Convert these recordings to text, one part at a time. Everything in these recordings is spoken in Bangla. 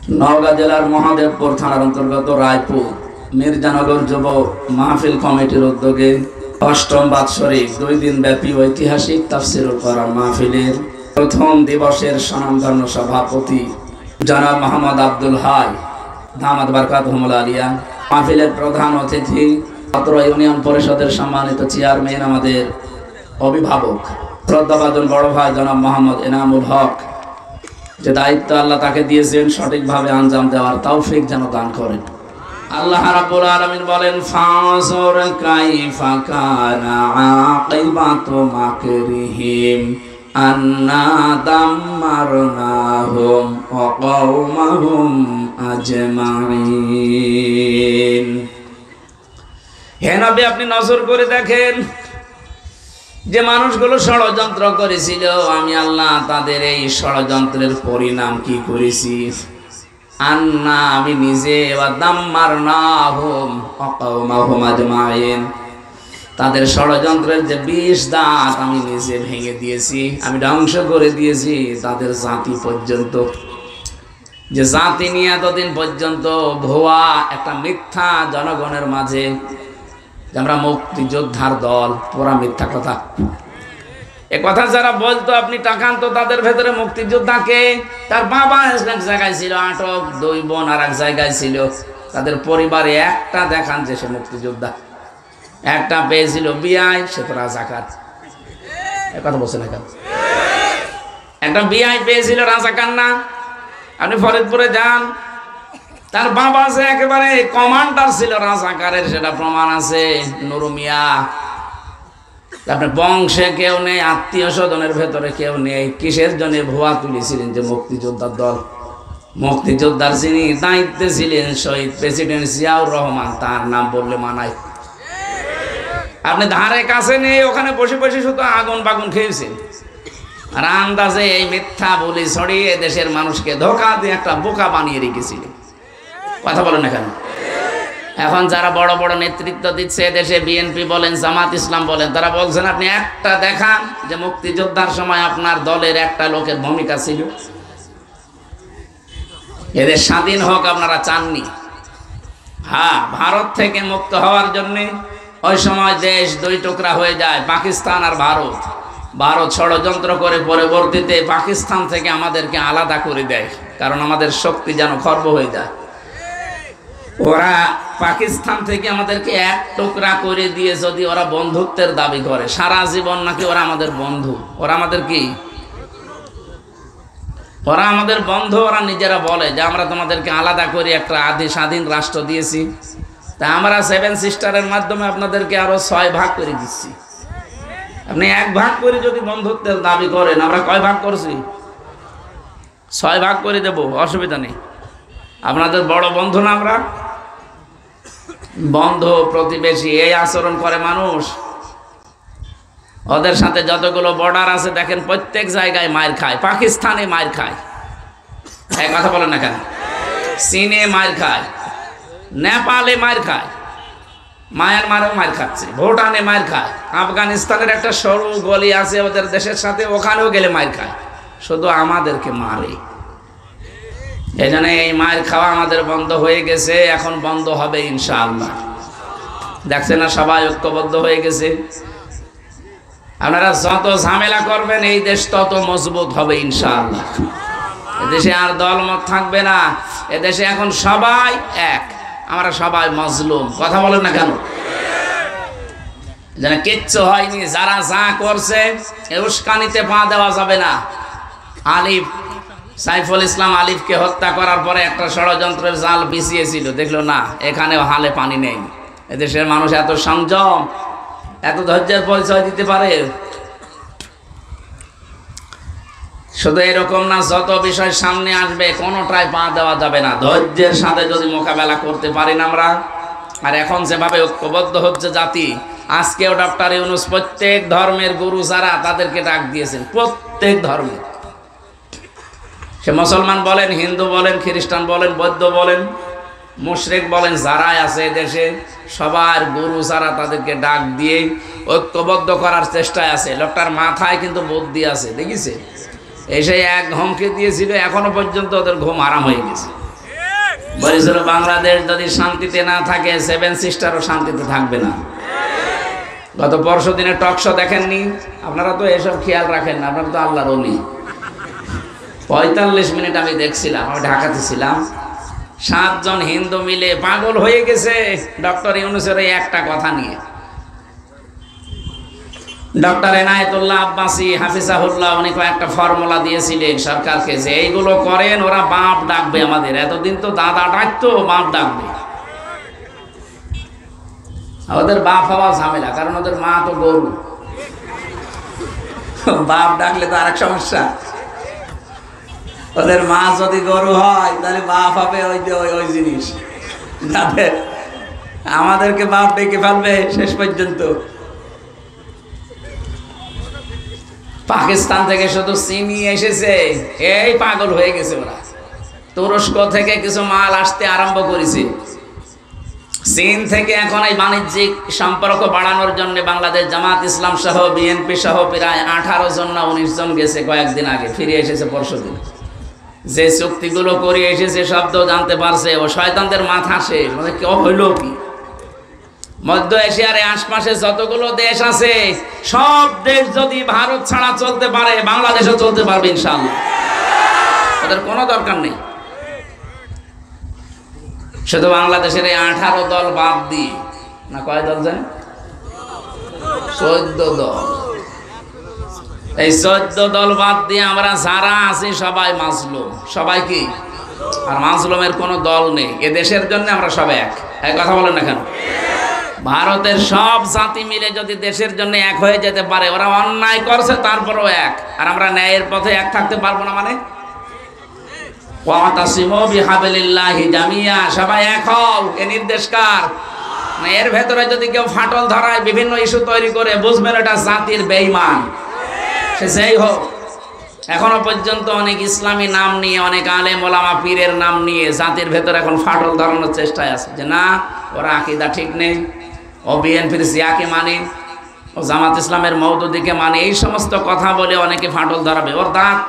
নওগাঁ জেলার মহাদেবপুর থানার অন্তর্গত রায়পুর মির্জানগর যুব মাহফিল কমিটির উদ্যোগে অষ্টম বাৎসরিক 2 দিন ব্যাপী ঐতিহাসিক তাফসীরুল কোরআন মাহফিলের প্রথম দিবসের স্বনামধন্য সভাপতি জনাব মোহাম্মদ আব্দুল হাই দামাত বারকাতুহুল আলিয়া, মাহফিলের প্রধান অতিথি ছাত্র ইউনিয়ন পরিষদের সম্মানিত চেয়ারম্যান, আমাদের অভিভাবক শ্রদ্ধাভাজন বড় ভাই জনাব মোহাম্মদ এনামুল হক, যে দায়িত্ব আল্লাহ তাকে দিয়েছেন সঠিকভাবে আঞ্জাম দেওয়ার তৌফিক যেন দান করেন। আল্লাহ রাব্বুল আলামিন বলেন, ফানজুর কাইফা কানা আকিবাতু মাকরিহিম আন্না দাম্মারনাহুম ওয়া কওমাহুম আজমাইন। হে নবী, আপনি নজর করে দেখেন যে মানুষগুলো ষড়যন্ত্র করেছিল, আমি আল্লাহ তাদের এই ষড়যন্ত্রের পরিণাম কি করেছি। আন্না, আমি নিজে, দাম্মারনাহুম ওয়া কওমাহুম আজমাইন, তাদের ষড়যন্ত্রের যে 20 দাঁত আমি নিজে ভেঙে দিয়েছি, আমি ধ্বংস করে দিয়েছি তাদের জাতি পর্যন্ত। যে জাতি নিয়ে এতদিন পর্যন্ত ভুয়া একটা মিথ্যা জনগণের মাঝে যে আমরা মুক্তিযোদ্ধার দল, পুরা মিথ্যা কথা। এ কথা যারা বলতো আপনি তাকান তো, তাদের ভেতরে মুক্তিযোদ্ধাকে, তার বাবা এক জায়গায় ছিল আটক, 2 বোন আর এক জায়গায় ছিল, তাদের পরিবারে একটা দেখান যে সে মুক্তিযোদ্ধা। একটা পেয়েছিল বিআই, সে তো রাজাকার। এ কথা বলছে না কেন? একটা বিআই পেয়েছিল রাজাকার না? আপনি ফরিদপুরে যান, তার বাবা যে একেবারে কমান্ডার ছিল রাজাকারের, সেটা প্রমাণ আছে। নুরু মিয়া, আপনার বংশে কেউ নেই, আত্মীয় স্বজনের ভেতরে কেউ নেই। কিসের জন্য ভুয়া তুলেছিলেন যে মুক্তিযোদ্ধার দল? মুক্তিযোদ্ধার যিনি দায়িত্বে ছিলেন শহীদ প্রেসিডেন্ট জিয়াউর রহমান, তার নাম বললে মানায়। আপনি ধারে কাছে নেই, ওখানে বসে বসে শুধু আগুন বাগুন খেয়েছেন, আর আন্দাজে এই মিথ্যা বলি ছড়িয়ে দেশের মানুষকে ধোঁকা দিয়ে একটা বোকা বানিয়ে রেখেছিলেন। কথা বলেন না কেন? এখন যারা বড় বড় নেতৃত্ব দিচ্ছে দেশে, বিএনপি বলেন, জামাত ইসলাম বলেন, তারা বলছেন আপনি একটা দেখান যে মুক্তিযোদ্ধার সময় আপনার দলের একটা লোকের ভূমিকা ছিল। এদের স্বাধীন হোক আপনারা চাননি। হ্যাঁ, ভারত থেকে মুক্ত হওয়ার জন্য ওই সময় দেশ 2 টুকরা হয়ে যায়, পাকিস্তান আর ভারত। ভারত ষড়যন্ত্র করে পরবর্তীতে পাকিস্তান থেকে আমাদেরকে আলাদা করে দেয়, কারণ আমাদের শক্তি যেন খর্ব হয়ে যায়। ওরা পাকিস্তান থেকে আমাদেরকে 1 টুকরা করে দিয়ে যদি ওরা বন্ধুত্বের দাবি করে, সারা জীবন নাকি ওরা আমাদের বন্ধু। ওরা আমাদের কি? ওরা আমাদের বন্ধু। ওরা নিজেরা বলে যে আমরা তোমাদেরকে আলাদা করে একটা স্বাধীন রাষ্ট্র দিয়েছি, তা আমরা 7 সিস্টারের মাধ্যমে আপনাদেরকে আরো 6 ভাগ করে দিচ্ছি। আপনি 1 ভাগ করে যদি বন্ধুত্বের দাবি করেন, আমরা কয় ভাগ করছি? 6 ভাগ করে দেব, অসুবিধা নেই। আপনাদের বড় বন্ধু না আমরা? বন্ধু প্রতিবেশী এই আচরণ করে মানুষ। ওদের সাথে যতগুলো বর্ডার আছে দেখেন, প্রত্যেক জায়গায় মার খায়। পাকিস্তানে মার খায়, এই কথা বলেন না কেন? চীনে মার খায়, নেপালে মার খায়, মায়ানমারেও মার খাচ্ছে, ভুটানে মার খায়, আফগানিস্তানের একটা সরু গলি আছে ওদের দেশের সাথে, ওখানেও গেলে মার খায়। শুধু আমাদেরকে মারে। এই জন্য এই মায়ের খাওয়া আমাদের বন্ধ হয়ে গেছে, এখন বন্ধ হবে ইনশাআল্লাহ। দেখছেন না, সবাই ঐক্যবদ্ধ হয়ে গেছে। আপনারা যত ঝামেলা করবেন এই দেশ তত মজবুত হবে ইনশাআল্লাহ। এদেশে আর দলমত থাকবে না। এদেশে এখন সবাই এক, আমরা সবাই মজলুম। কথা বলেন না কেন? যেন কিচ্ছু হয়নি। যারা যা করছে উস্কানিতে পা দেওয়া যাবে না। আলিফ, সাইফুল ইসলাম আলিফকে হত্যা করার পরে একটা ষড়যন্ত্রের জাল বিছিয়েছিল, দেখলো না এখানেও হালে পানি নেই। এদেশের মানুষ এত সংযম, এত ধৈর্যের পরিচয় দিতে পারে। শুধু এরকম না, যত বিষয় সামনে আসবে কোনোটাই পা দেওয়া যাবে না। ধৈর্যের সাথে যদি মোকাবেলা করতে পারি না আমরা। আর এখন যেভাবে ঐক্যবদ্ধ হচ্ছে জাতি, আজকেও ডক্টর ইউনূস প্রত্যেক ধর্মের গুরু যারা, তাদেরকে ডাক দিয়েছেন। প্রত্যেক ধর্মের, সে মুসলমান বলেন, হিন্দু বলেন, খ্রিস্টান বলেন, বৌদ্ধ বলেন, মুশরিক বলেন, যারাই আছে দেশে সবার গুরু যারা, তাদেরকে ডাক দিয়ে ঐক্যবদ্ধ করার চেষ্টায় আছে। লোকটার মাথায় কিন্তু বুদ্ধি আছে, দেখিছে? এসে এক হুমকি দিয়েছিল, এখনো পর্যন্ত ওদের ঘুম আরাম হয়ে গেছে। বলেছিল বাংলাদেশ যদি শান্তিতে না থাকে সেভেন সিস্টারও শান্তিতে থাকবে না। গত পরশু দিনে টক শো দেখেননি? আপনারা তো এসব খেয়াল রাখেন না, আপনারা তো আল্লাহর ওলি। 45 মিনিট আমি দেখছিলাম, আমি ঢাকাতে ছিলাম। 7 জন হিন্দু মিলে পাগল হয়ে গেছে ডক্টর ইউনূসের এই একটা কথা নিয়ে। ডক্টর এনায়েতুল্লাহ আব্বাসী হাফিজাহুল্লাহ উনি কয়েকটা ফর্মুলা দিয়েছিলেন সরকারকে যে এইগুলো করেন, ওরা বাপ ডাকবে আমাদের। এতদিন তো দাদা ডাকতো, বাপ ডাকবে। ওদের বাপ হওয়া ঝামেলা, কারণ ওদের মা তো গরু। বাপ ডাকলে তো আরেক সমস্যা। ওদের মা যদি গরু হয় তাহলে বাপ হবে ওই জিনিস। যাদের আমাদেরকে বাপ ডেকে ফেলবে শেষ পর্যন্ত। পাকিস্তান থেকে শুধু চিনি এসেছে, এই পাগল হয়ে গেছে ওরা। তুরস্ক থেকে কিছু মাল আসতে আরম্ভ করেছে। চীন থেকে এখন এই বাণিজ্যিক সম্পর্ক বাড়ানোর জন্য বাংলাদেশ জামাত ইসলাম সহ বিএনপি সহ প্রায় 18 জন না 19 জন গেছে কয়েকদিন আগে, ফিরে এসেছে পরশুদিন। যে চুক্তিগুলো করে এসেছে শব্দ জানতে পারছে, ও শয়তানদের মাথা শেষ। মানে কেউ হইল কি? মধ্য এশিয়ার আশপাশে যতগুলো দেশ আছে সব দেশ যদি ভারত ছাড়া চলতে পারে, বাংলাদেশও চলতে পারবে ইনশাআল্লাহ। ওদের কোনো দরকার নেই। শুধু বাংলাদেশের এই 18 দল বাদ দিয়ে, না কয় দল জানেন? 14 দল। এই 14 দল বাদ দিয়ে আমরা যারা আছি সবাই মাজলুম। সবাই কি? আর মাজলুমের কোনো দল নেই। এ দেশের জন্য আমরা সব এক। এই কথা বলেন না কেন? ভারতের সব জাতি মিলে যদি দেশের জন্য এক হয়ে যেতে পারে, ওরা অন্যায় করছে তারপরেও এক, আর আমরা ন্যায়ের পথে এক থাকতে পারবো না? মানে ওয়াতাসিমু বিহাবলিল্লাহি জামিয়া, সবাই এক হও, এ নির্দেশ কার? এর ভেতরে যদি কেউ ফাটল ধরায়, বিভিন্ন ইস্যু তৈরি করে, বুঝবেন এটা জাতির বেঈমান। সে যেই হোক। এখনো পর্যন্ত অনেক ইসলামী নাম নিয়ে, অনেক আলেম ওলামা পীরের নাম নিয়ে জাতির ভেতরে এখন ফাটল ধরানোর চেষ্টায় আছে যে না ওরা আকীদা ঠিক নেই, ও বিএনপির জিয়াকে মানে, ও জামাত ইসলামের মওদুদিকে মানে। এই সমস্ত কথা বলে অনেকে ফাটল ধরাবে, ওর দাঁত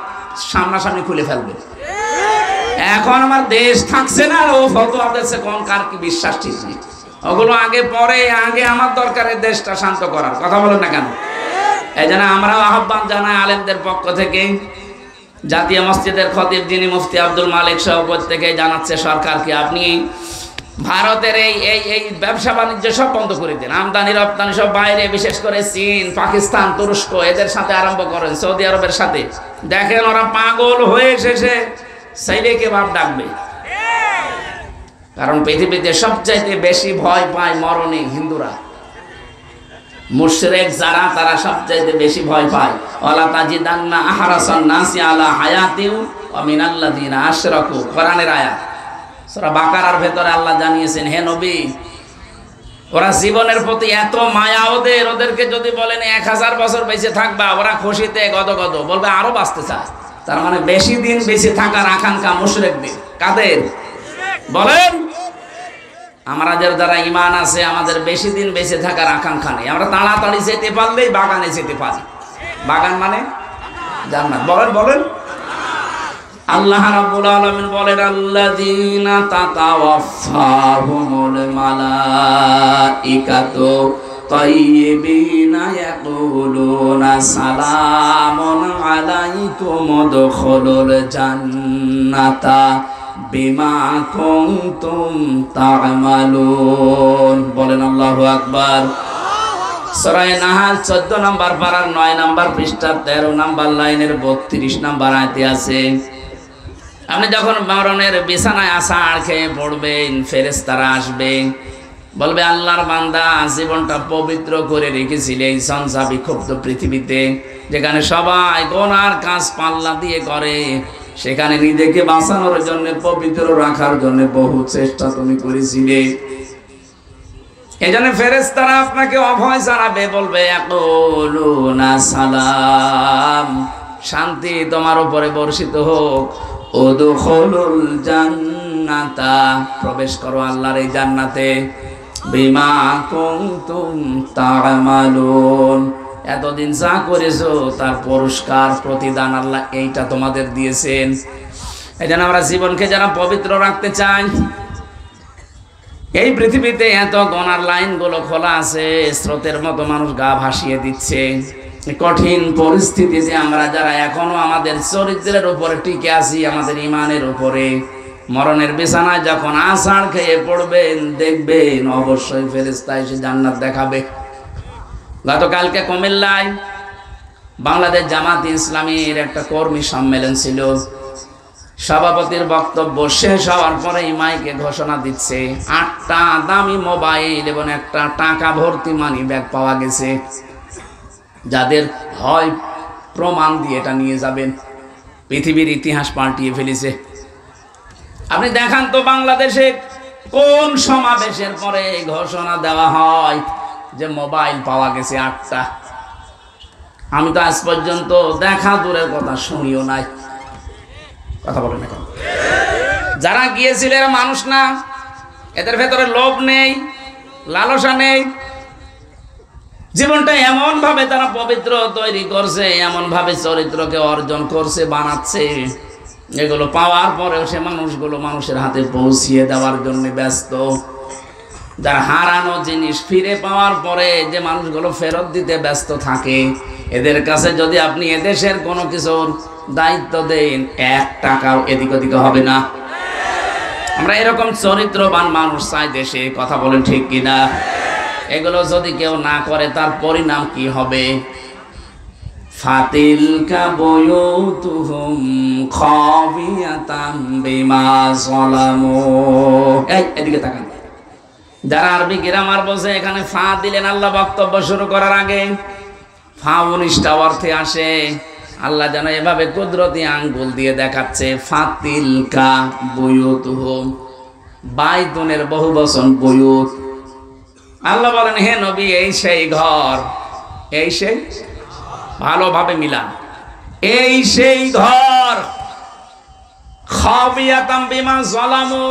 সামনাসামনি খুলে ফেলবে। এখন আমার দেশ থাকছে না, ও ফতোয়া দিচ্ছে কোন কার কি বিশ্বাস ঠিক নেই। ওগুলো আগে পরে, আগে আমার দরকারের দেশটা শান্ত করার। কথা বলেন না কেন? এই জন্য আমরাও আহ্বান জানাই আলেমদের পক্ষ থেকে। জাতীয় মসজিদের খতিব যিনি মুফতি আব্দুল মালিক সহ প্রত্যেকে জানাচ্ছে সরকারকে, আপনি ভারতের এই ব্যবসা বাণিজ্য সব বন্ধ করে দিন। আমদানি রপ্তানি সব বাইরে, বিশেষ করে চীন, পাকিস্তান, তুরস্ক এদের সাথে আরম্ভ করেন, সৌদি আরবের সাথে। দেখেন ওরা পাগল হয়ে শেষে ছেলেকে বাপ ডাকবে। কারণ পৃথিবীতে সবচাইতে বেশি ভয় পায় মরণে হিন্দুরা। মুশরিক যারা, তারা সবচাইতে বেশি ভয় পায়। ওয়ালা তাজিদান্না আহরাসান নাসি আলা হায়াতিন ওয়া মিনাল্লাযিনা আশরাকু, কোরআনের আয়াত। সূরা বাকারার ভেতরে আল্লাহ জানিয়েছেন, হে নবী, ওরা জীবনের প্রতি এত মায়া ওদের, ওদেরকে যদি বলেন 1000 বছর বেঁচে থাকবা, ওরা খুশিতে গদগদ বলবে আরো বাঁচতে চায়। তার মানে বেশি দিন বেঁচে থাকার আকাঙ্ক্ষা মুশরিকদের। কাদের বলেন? আমাদের যারা ঈমান আছে, আমাদের বেশি দিন বেঁচে থাকার আকাঙ্ক্ষা নেই। আমরা তাড়াতাড়ি যেতে পারলেই বাগানে যেতে পারি। বাগান মানে জান্নাত। বলেন বলেন। আল্লাহ রাব্বুল আলামিন বলেন, আল্লাযীনা তাতাওয়াফাহুমুল মালাইকাতু তাইয়্যিবিনা ইয়াকুলুনা সালামুন আলাইকুম উদখুলুল জান্নাতা বিমা কুনতুম তা'মালুন। বলেন আল্লাহু আকবার। সূরা নাহাল 14 নম্বর পারার 9 নম্বর পৃষ্ঠা 13 নম্বর লাইনের 32 নম্বর আয়াতে আছে, আপনি যখন মরণের বিছানায় আছাড় খেয়ে পড়বেন, ফেরেশতারা আসবে, বলবে আল্লাহর বান্দা জীবনটা পবিত্র করে রেখেছিলে এই সঞ্চা বিক্ষুব্ধ পৃথিবীতে, যেখানে সবাই গুনার কাজ পাল্লা দিয়ে করে, সেখানে নিজেকে বাঁচানোর জন্য, পবিত্র রাখার জন্য বহু চেষ্টা তুমি করেছিলে। এজন্য ফেরেশতারা আপনাকে অভয় জানাবে, বলবে ইয়াকুলুনা সালাম, শান্তি তোমার উপরে বর্ষিত হোক। উদখুলুল জান্নাতা, প্রবেশ করো আল্লাহর এই জান্নাতে। বিমা কুনতুম তা'মালুন, এতদিন যা করেছো তার পুরস্কার প্রতিদান আল্লাহ এইটা তোমাদের দিয়েছেন। এই জন্য আমরা জীবনকে যারা পবিত্র রাখতে চাই, এই পৃথিবীতে এত গণার লাইনগুলো খোলা আছে, স্রোতের মতো মানুষ গা ভাসিয়ে দিচ্ছে। কঠিন পরিস্থিতিতে আমরা যারা এখনো আমাদের চরিত্রের উপরে টিকে আছি, আমাদের ইমানের উপরে, মরণের বিছানায় যখন আষাঢ় খেয়ে পড়বেন, দেখবেন অবশ্যই ফেরেশতা এসে জান্নাত দেখাবে। গতকালকে কুমিল্লায় বাংলাদেশ জামাত ইসলামীর একটা কর্মী সম্মেলন ছিল। সভাপতির বক্তব্য শেষ হওয়ার পরে মাইকে ঘোষণা দিচ্ছে 8টা দামি মোবাইল এবং একটা টাকা ভর্তি মানি ব্যাগ পাওয়া গেছে। যাদের হয় প্রমাণ দিয়ে এটা নিয়ে যাবেন। পৃথিবীর ইতিহাস পাল্টিয়ে ফেলেছে। আপনি দেখান তো বাংলাদেশে কোন সমাবেশের পরে ঘোষণা দেওয়া হয় যে মোবাইল পাওয়া গেছে 8টা? আমি তো আজ পর্যন্ত দেখা দূরের কথা শুনিও নাই। কথা বলেন না কেন? যারা গিয়েছিল এরা মানুষ না? এদের ভেতরে লোভ নেই, লালসা নেই? জীবনটা এমন ভাবে তারা পবিত্র তৈরি করছে, এমন ভাবে চরিত্রকে অর্জন করছে, বানাচ্ছে, এগুলো পাওয়ার পরেও সে মানুষগুলো মানুষের হাতে পৌঁছিয়ে দেওয়ার জন্য ব্যস্ত। যারা হারানো জিনিস ফিরে পাওয়ার পরে যে মানুষগুলো ফেরত দিতে ব্যস্ত থাকে, এদের কাছে যদি আপনি এদেশের কোনো কিছুর দায়িত্ব দেন, 1 টাকাও এদিক ওদিকে হবে না। আমরা এরকম চরিত্রবান মানুষ চাই দেশে। কথা বলেন ঠিক কিনা? এগুলো যদি কেউ না করে তার পরিণাম কি হবে? ফাতিলকা বুয়ুতুহুম খাবিয়াতাম বিমা যালামু। এদিকে তাকান। যারা আরবি গ্রামার বোঝে, এখানে ফা দিলেন আল্লাহ বক্তব্য শুরু করার আগে। ফা 19টা অর্থে আসে। আল্লাহ যেন এভাবে কুদরতি আঙ্গুল দিয়ে দেখাচ্ছে, ফাতিলকা বুয়ুতুহুম, বাইতুনের বহুবচন বুয়ুত। আল্লাহ বলেন, হে নবী, এই সেই ঘর, এই সেই, ভালোভাবে মিলান, এই সেই ঘর, খাবিয়াতাম বিমা যালামু,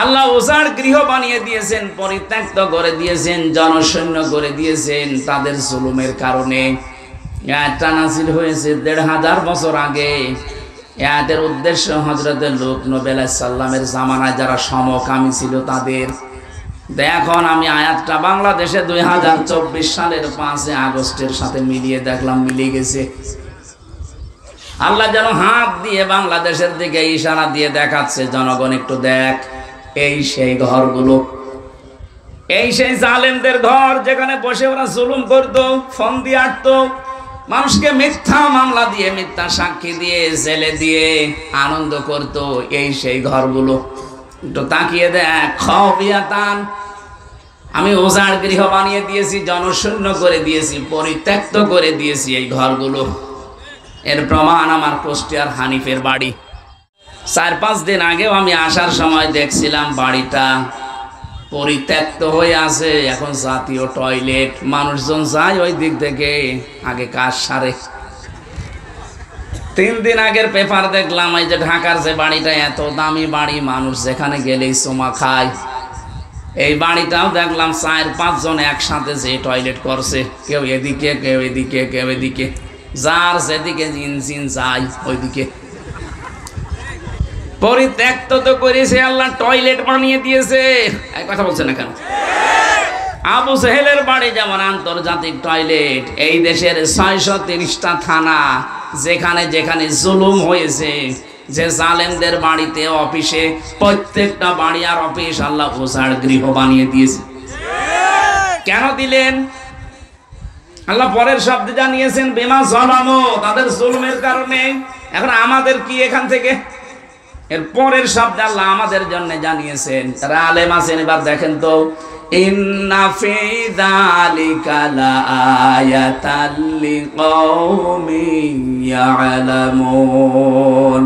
আল্লাহ উজাড় গৃহ বানিয়ে দিয়েছেন, পরিত্যক্ত করে দিয়েছেন, জনশূন্য করে দিয়েছেন তাদের জুলুমের কারণে। এটা নাযিল হয়েছে 1500 বছর আগে। এদের উদ্দেশ্য হযরত লূত নবী আলাইহিস সালামের জামানায় যারা সমকামী ছিল তাদের। এখন আমি আয়াতটা বাংলাদেশে 2024 সালের 5 আগস্টের সাথে মিলিয়ে দেখলাম, মিলিয়ে গেছে। আল্লাহ যেন হাত দিয়ে বাংলাদেশের দিকে ইশারা দিয়ে দেখাচ্ছে, জনগণ একটু দেখ, এই সেই ঘরগুলো, এই সেই জালেমদের ঘর, যেখানে বসে ওরা জুলুম করতো, ফোন দিয়ে আটতো, মানুষকে মিথ্যা মামলা দিয়ে, মিথ্যা সাক্ষী দিয়ে, জেলে দিয়ে আনন্দ করতো। এই সেই ঘরগুলো একটু তাকিয়ে দেখ। খাবিয়াতান, আমি উজাড় গৃহ বানিয়ে দিয়েছি, জনশূন্য করে দিয়েছি, পরিত্যক্ত করে দিয়েছি এই ঘরগুলো। এর প্রমাণ আমার কুষ্টিয়ার হানিফের বাড়ি। 4-5 দিন আগেও আমি আসার সময় দেখছিলাম বাড়িটা পরিত্যক্ত হয়ে আছে। এখন জাতীয় টয়লেট, মানুষজন যায় ওই দিক থেকে, আগে কাজ সারে। 3 দিন আগের পেপার দেখলাম, এই যে ঢাকার যে বাড়িটা, এত দামি বাড়ি, মানুষ যেখানে গেলেই চুমা খায়, এই বাড়িটাও দেখলাম 4-5 জন একসাথে যে টয়লেট করছে, কেউ এদিকে, কেউ এদিকে, কেউ এদিকে, যার যেদিকে ইঞ্জিন যায় ওইদিকে। পরিত্যক্ত তো করেছে আল্লাহ, টয়লেট বানিয়ে দিয়েছে। এই কথা বলছে না কেন? আবু সেহেলের বাড়ি যেমন আন্তর্জাতিক টয়লেট, এই দেশের 630টা থানা, যেখানে যেখানে জুলুম হয়েছে, যে জালেমদের বাড়িতে, অফিসে, প্রত্যেকটা বাড়ি আর অফিস আল্লাহ উজাড় গৃহ বানিয়ে দিয়েছে। কেন দিলেন? আল্লাহ পরের শব্দে জানিয়েছেন, বিমা যালামু, তাদের জুলুমের কারণে। এখন আমাদের কি এখান থেকে? এর পরের শব্দ আল্লাহ আমাদের জন্য জানিয়েছেন। তারা আলেম আছেন, এবার দেখেন তো, ইন্না ফি যালিকা লাআয়াতাল লিকাওমিন ইয়ালামুন।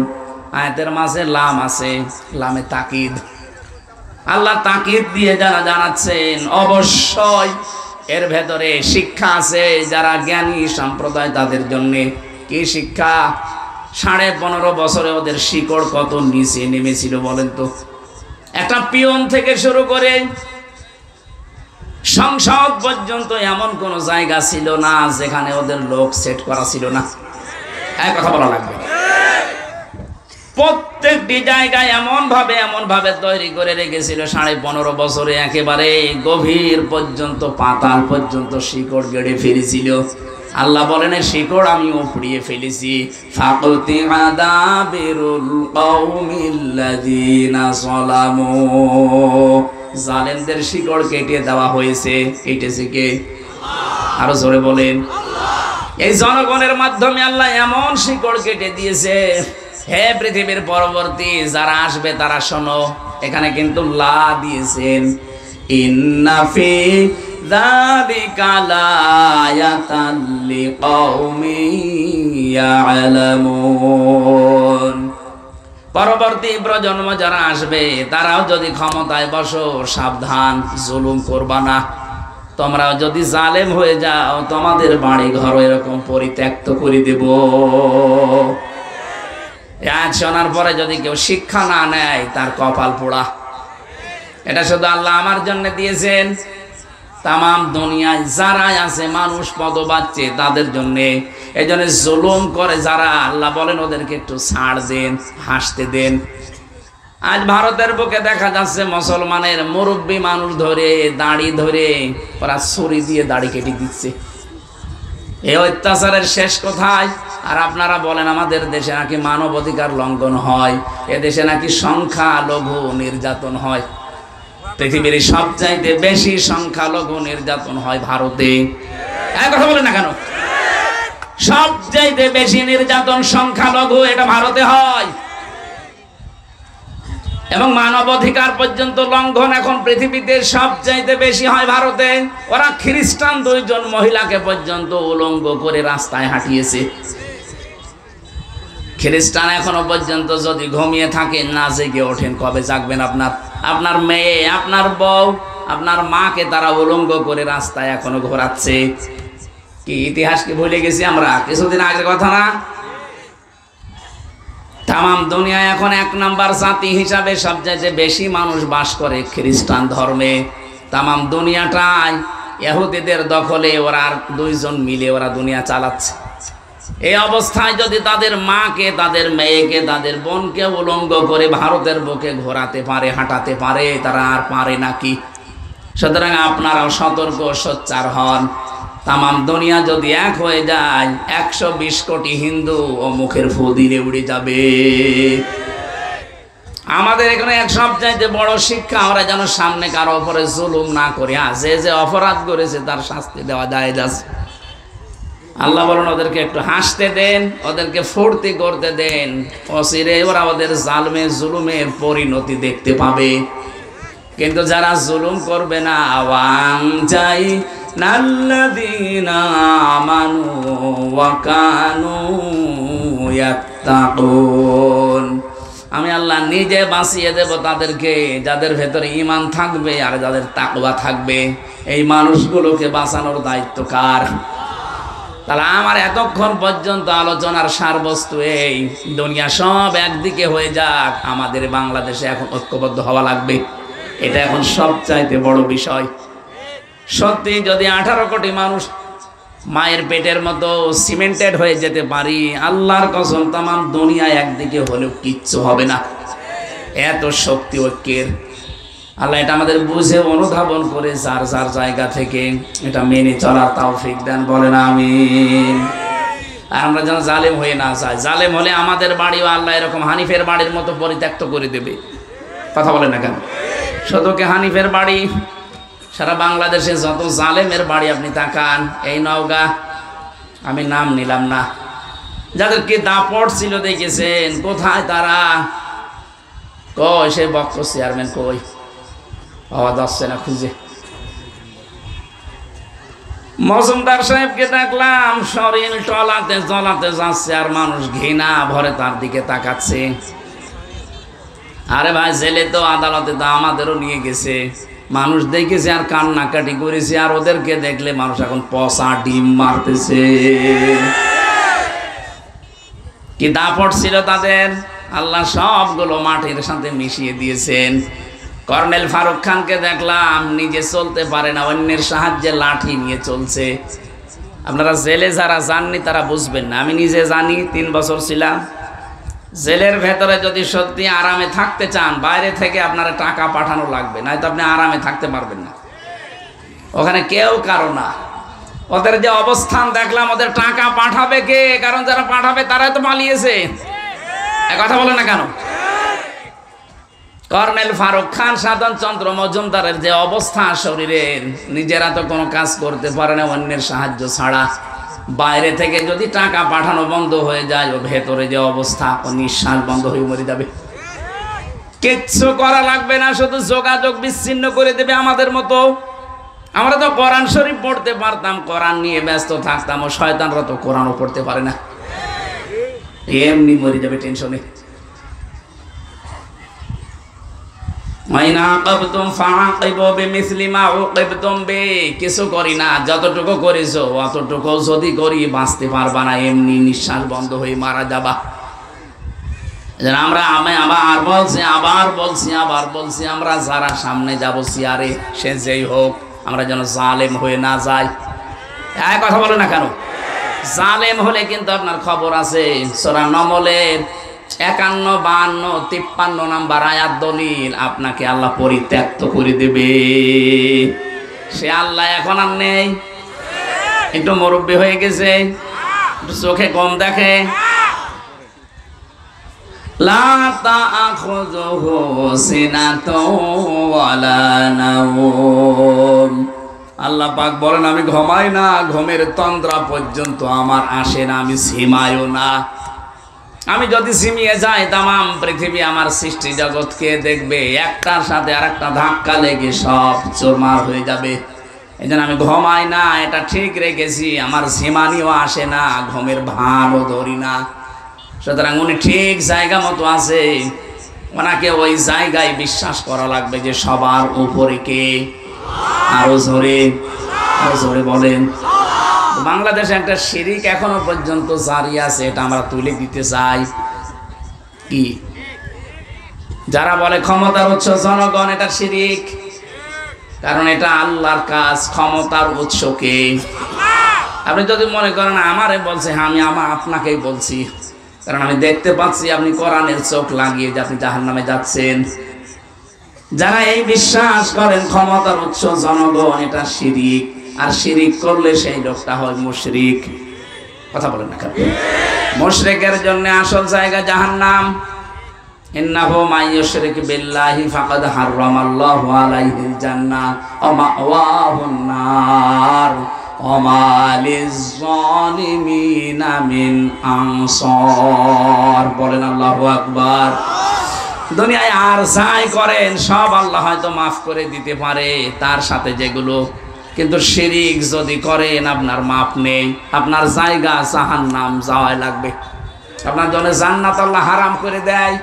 আয়াতের মাঝে লাম আছে, লামে তাকিদ। আল্লাহ তাকিদ দিয়ে যারা জানাচ্ছেন, অবশ্যই এর ভেতরে শিক্ষা আছে যারা জ্ঞানী সম্প্রদায় তাদের জন্য। কি শিক্ষা? 15.5 বছরে ওদের শিকড় কত নিচে নেমেছিল বলেন তো। একটা পিয়ন থেকে শুরু করে সংসদ পর্যন্ত এমন কোন জায়গা ছিল না যেখানে ওদের লোক সেট করা ছিল না। এক কথা বলা লাগবে। প্রত্যেকটি জায়গায় এমন ভাবে তৈরি করে রেখেছিল 15.5 বছরে, একেবারে গভীর পর্যন্ত, পাতাল পর্যন্ত শিকড় গেড়ে ফেলেছিল। আল্লাহ বলেন শিকড় আমি উপড়িয়ে ফেলেছি। ফাকতি আদাবিরুল কওমিল্লাযিনা যালামু, জালেমদের শিকড় কেটে দেওয়া হয়েছে। কেটেছে কে? আরো জোরে বলেন। এই জনগণের মাধ্যমে আল্লাহ এমন শিকড় কেটে দিয়েছে। হে পৃথিবীর পরবর্তী যারা আসবে তারা শোনো, এখানে কিন্তু লা দিয়েছেন। ইন্না ফি যালিকা লায়াতাল লিকাউমিন ইয়ালামুন। পরবর্তী প্রজন্ম যারা আসবে তারাও যদি ক্ষমতায় বসো, সাবধান, জুলুম করবা না। তোমরাও যদি জালেম হয়ে যাও, তোমাদের বাড়ি ঘর এরকম পরিত্যক্ত করে দেব। আজ শোনার পরে যদি কেউ শিক্ষা না নেয়, তার কপাল পোড়া। এটা শুধু আল্লাহ আমার জন্য দিয়েছেন, তামাম দুনিয়ায় যারা আছে মানুষ পদবাচ্চে তাদের জন্য। এই জন্য জুলুম করে যারা, আল্লাহ বলেন ওদেরকে একটু ছাড় দেন, হাসতে দেন। আজ ভারতের বুকে দেখা যাচ্ছে মুসলমানের মুরব্বী মানুষ ধরে দাড়ি ধরে ওরা ছুরি দিয়ে দাড়ি কেটে দিচ্ছে। এই অত্যাচারের শেষ কোথায়? আর আপনারা বলেন আমাদের দেশে নাকি মানবাধিকার লঙ্ঘন হয়, এদেশে নাকি সংখ্যালঘু নির্যাতন হয়। পৃথিবীর সবচাইতে বেশি সংখ্যালঘু নির্যাতন হয় ভারতে। এক কথা বলেন না কেন? সবচাইতে বেশি নির্যাতন সংখ্যালঘু, এটা ভারতে হয়। এবং মানবাধিকার পর্যন্ত লঙ্ঘন এখন পৃথিবীতে সবচাইতে বেশি হয় ভারতে। ওরা খ্রিস্টান 2 জন মহিলাকে পর্যন্ত উলঙ্গ করে রাস্তায় হাঁটিয়েছে। খ্রিস্টান এখনো পর্যন্ত যদি ঘুমিয়ে থাকেন, না জেগে ওঠেন, কবে জাগবেন? আপনার মেয়ে, আপনার বউ, আপনার মাকে তারা উলঙ্গ করে রাস্তায় এখনো ঘোরাচ্ছে। কি ইতিহাসকে ভুলে গেছি আমরা? কিছুদিন আগের কথা না? তামাম দুনিয়ায় এখন 1 নাম্বার জাতি হিসাবে সবচেয়ে বেশি মানুষ বাস করে খ্রিস্টান ধর্মে। তামাম দুনিয়াটাই ইহুদিদের দখলে। ওরা আর 2 জন মিলে ওরা দুনিয়া চালাচ্ছে। এই অবস্থায় যদি তাদের মাকে, তাদের মেয়েকে, তাদের বোনকে উলঙ্গ করে ভারতের বুকে ঘোরাতে পারে, হাঁটাতে পারে, তারা আর পারে নাকি? সুতরাং আপনারাও সতর্ক, সোচ্চার হন। তামাম দুনিয়া যদি এক হয়ে যায়, 120 কোটি হিন্দু ও মুখের ফু দিলে উড়ে যাবে। আমাদের এখানে এক সবচাইতে বড় শিক্ষা, আমরা যেন সামনে কারো উপরে জুলুম না করি। যে অপরাধ করেছে তার শাস্তি দেওয়া যায় যাচ্ছে। আল্লাহ বলেন ওদেরকে একটু হাসতে দেন, ওদেরকে ফুর্তি করতে দেন। অচিরে ওরা ওদের জালমে জুলুমের পরিণতি দেখতে পাবে। কিন্তু যারা জুলুম করবে না, আওয়াং যাই নাল্লাযীনা আমানু ওয়া কানু ইয়াত্তাকুন, আমি আল্লাহ নিজে বাঁচিয়ে দেব তাদেরকে, যাদের ভেতরে ঈমান থাকবে আর যাদের তাকওয়া থাকবে। এই মানুষগুলোকে বাঁচানোর দায়িত্ব কার? তাহলে আমার এতক্ষণ পর্যন্ত আলোচনার সারবস্তু এই, দুনিয়া সব একদিকে হয়ে যাক, আমাদের বাংলাদেশে এখন ঐক্যবদ্ধ হওয়া লাগবে। এটা এখন সবচাইতে বড় বিষয়। সত্যি যদি 18 কোটি মানুষ মায়ের পেটের মতো সিমেন্টেড হয়ে যেতে পারি, আল্লাহর কসম তামাম দুনিয়া একদিকে হলেও কিচ্ছু হবে না। এত শক্তি ঐক্যের। আল্লাহ এটা আমাদের বুঝে অনুধাবন করে যার যার জায়গা থেকে এটা মেনে চলার তৌফিক দেন, বলেন আমিন। আর আমরা যেন জালেম হয়ে না যাই। জালেম হলে আমাদের বাড়িও আল্লাহ এরকম হানিফের বাড়ির মতো পরিত্যক্ত করে দেবে। কথা বলেন না কেন? শুধু কি হানিফের বাড়ি, সারা বাংলাদেশে যত জালেমের বাড়ি আপনি তাকান। এই নওগাঁ, আমি নাম নিলাম না, যাদেরকে দাপট ছিল দেখেছেন, কোথায় তারা? কই সে বক্স চেয়ারম্যান কই? আওয়াজ আসছে না খুঁজে। মজুমদার সাহেবকে দেখলাম শরীর টলাতে জ্বলাতে যাচ্ছে, আর মানুষ ঘৃণা ভরে তার দিকে তাকাচ্ছে। আরে ভাই, জেলে তো আদালতে তো আমাদেরও নিয়ে গেছে, মানুষ দেখেছে আর কান্নাকাটি করেছে। আর ওদেরকে দেখলে মানুষ এখন পচা ডিম মারতেছে। কি দাপট ছিল তাদের! আল্লাহ সবগুলো মাটির সাথে মিশিয়ে দিয়েছেন। কর্নেল ফারুক খানকে দেখলাম নিজে চলতে পারে না, অন্যের সাহায্যে লাঠি নিয়ে চলছে। আপনারা জেলে যারা যাননি তারা বুঝবেন না। আমি নিজে জানি, 3 বছর ছিলাম। জেলের ভেতরে যদি সত্যি আরামে থাকতে চান, বাইরে থেকে আপনার টাকা পাঠানো লাগবে, নয়তো আপনি আরামে থাকতে পারবেন না। ওখানে কেউ কারো না। ওদের যে অবস্থান দেখলাম, ওদের টাকা পাঠাবে কে? কারণ যারা পাঠাবে তারাই তো পালিয়েছে। কথা বলে না কেন? কর্নেল ফারুক খান, সাধন চন্দ্র মজুমদারের যে অবস্থা শরীরের, নিজেরা তো কোনো কাজ করতে পারে না অন্যের সাহায্য ছাড়া। বাইরে থেকে যদি টাকা পাঠানো বন্ধ হয়ে যায়, ও ভেতরে যে অবস্থা, ও নিঃশ্বাস বন্ধ হয়ে মরে যাবে। কিচ্ছু করা লাগবে না, শুধু যোগাযোগ বিচ্ছিন্ন করে দেবে। আমাদের মতো আমরা তো কোরআন শরীফ পড়তে পারতাম, কোরআন নিয়ে ব্যস্ত থাকতাম, ও শয়তানরা তো কোরআনও পড়তে পারে না, এমনি মরে যাবে টেনশনে। কিছু করি না, যতটুকু করেছো অতটুকু যদি করি বাঁচতে পারবা না, এমনি নিঃশ্বাস বন্ধ হয়ে মারা যাবা। আমি আবার বলছি আমরা যারা সামনে যাব চেয়ারে, সে যেই হোক, আমরা যেন জালেম হয়ে না যাই। কথা বলে না কেন? জালেম হলে কিন্তু আপনার খবর আছে। সূরা নমলের 51, 52, 53 নাম্বার আয়াত দলিল, আপনাকে আল্লাহ পরিত্যক্ত করে দেবে। সে আল্লাহ এখন আর নেই, একটু মুরব্বী হয়ে গেছে, একটু চোখে কম দেখে। লা তাখুযুহু সিনাতুন ওয়ালা নাওম। আল্লাহ পাক বলেন, আমি ঘুমাই না, ঘুমের তন্দ্রা পর্যন্ত আমার আসে না, আমি ঝিমাইও না। আমি যদি ঝিমিয়ে যাই, তামাম পৃথিবী আমার সৃষ্টি জগৎকে দেখবে, একটার সাথে আরেকটা ধাক্কা লেগে সব চুরমার হয়ে যাবে। এই জন্য আমি ঘুমাই না, এটা ঠিক রেখেছি। আমার ঝিমানিও আসে না, ঘুমের ভানও ধরি না। সুতরাং উনি ঠিক জায়গা মতো আছে, ওনাকে ওই জায়গায় বিশ্বাস করা লাগবে যে সবার উপরে কে। আরো জোরে বলেন। বাংলাদেশে একটা শিরিক এখনো পর্যন্ত জারি আছে, এটা আমরা তুলে দিতে চাই। কি? যারা বলে ক্ষমতার উৎস জনগণ, এটা শিরিক। কারণ এটা আল্লাহর কাজ। ক্ষমতার উৎস কে? আপনি যদি মনে করেন আমারে বলছে, হ্যাঁ আমি আপনাকেই বলছি, কারণ আমি দেখতে পাচ্ছি আপনি কোরআনের চোখ লাগিয়ে যে আপনি জাহান্নামে যাচ্ছেন। যারা এই বিশ্বাস করেন ক্ষমতার উৎস জনগণ, এটা শিরিক। আর শিরিক করলে সেই লোকটা হয় মুশরিক। কথা বলেন না কেন? মুশরিকের জন্য আসল জায়গা জাহান্নাম। ইন্নাহু মাইয়ুশরিক বিল্লাহি ফাকাদ হারামাল্লাহু আলাইহিল জান্নাহ ওয়া মাওয়াহুন নার ওয়া মা লিয-যালিমিনা মিন আনসার। বলেন আল্লাহু আকবার। দুনিয়ায় আর যাই করেন সব আল্লাহ হয়তো মাফ করে দিতে পারে, তার সাথে যেগুলো, কিন্তু শিরিক যদি করেন আপনার মাপ নেই, আপনার জায়গা জাহান্নাম যাওয়াই লাগবে। আপনার জন্য জান্নাত আল্লাহ হারাম করে দেয়।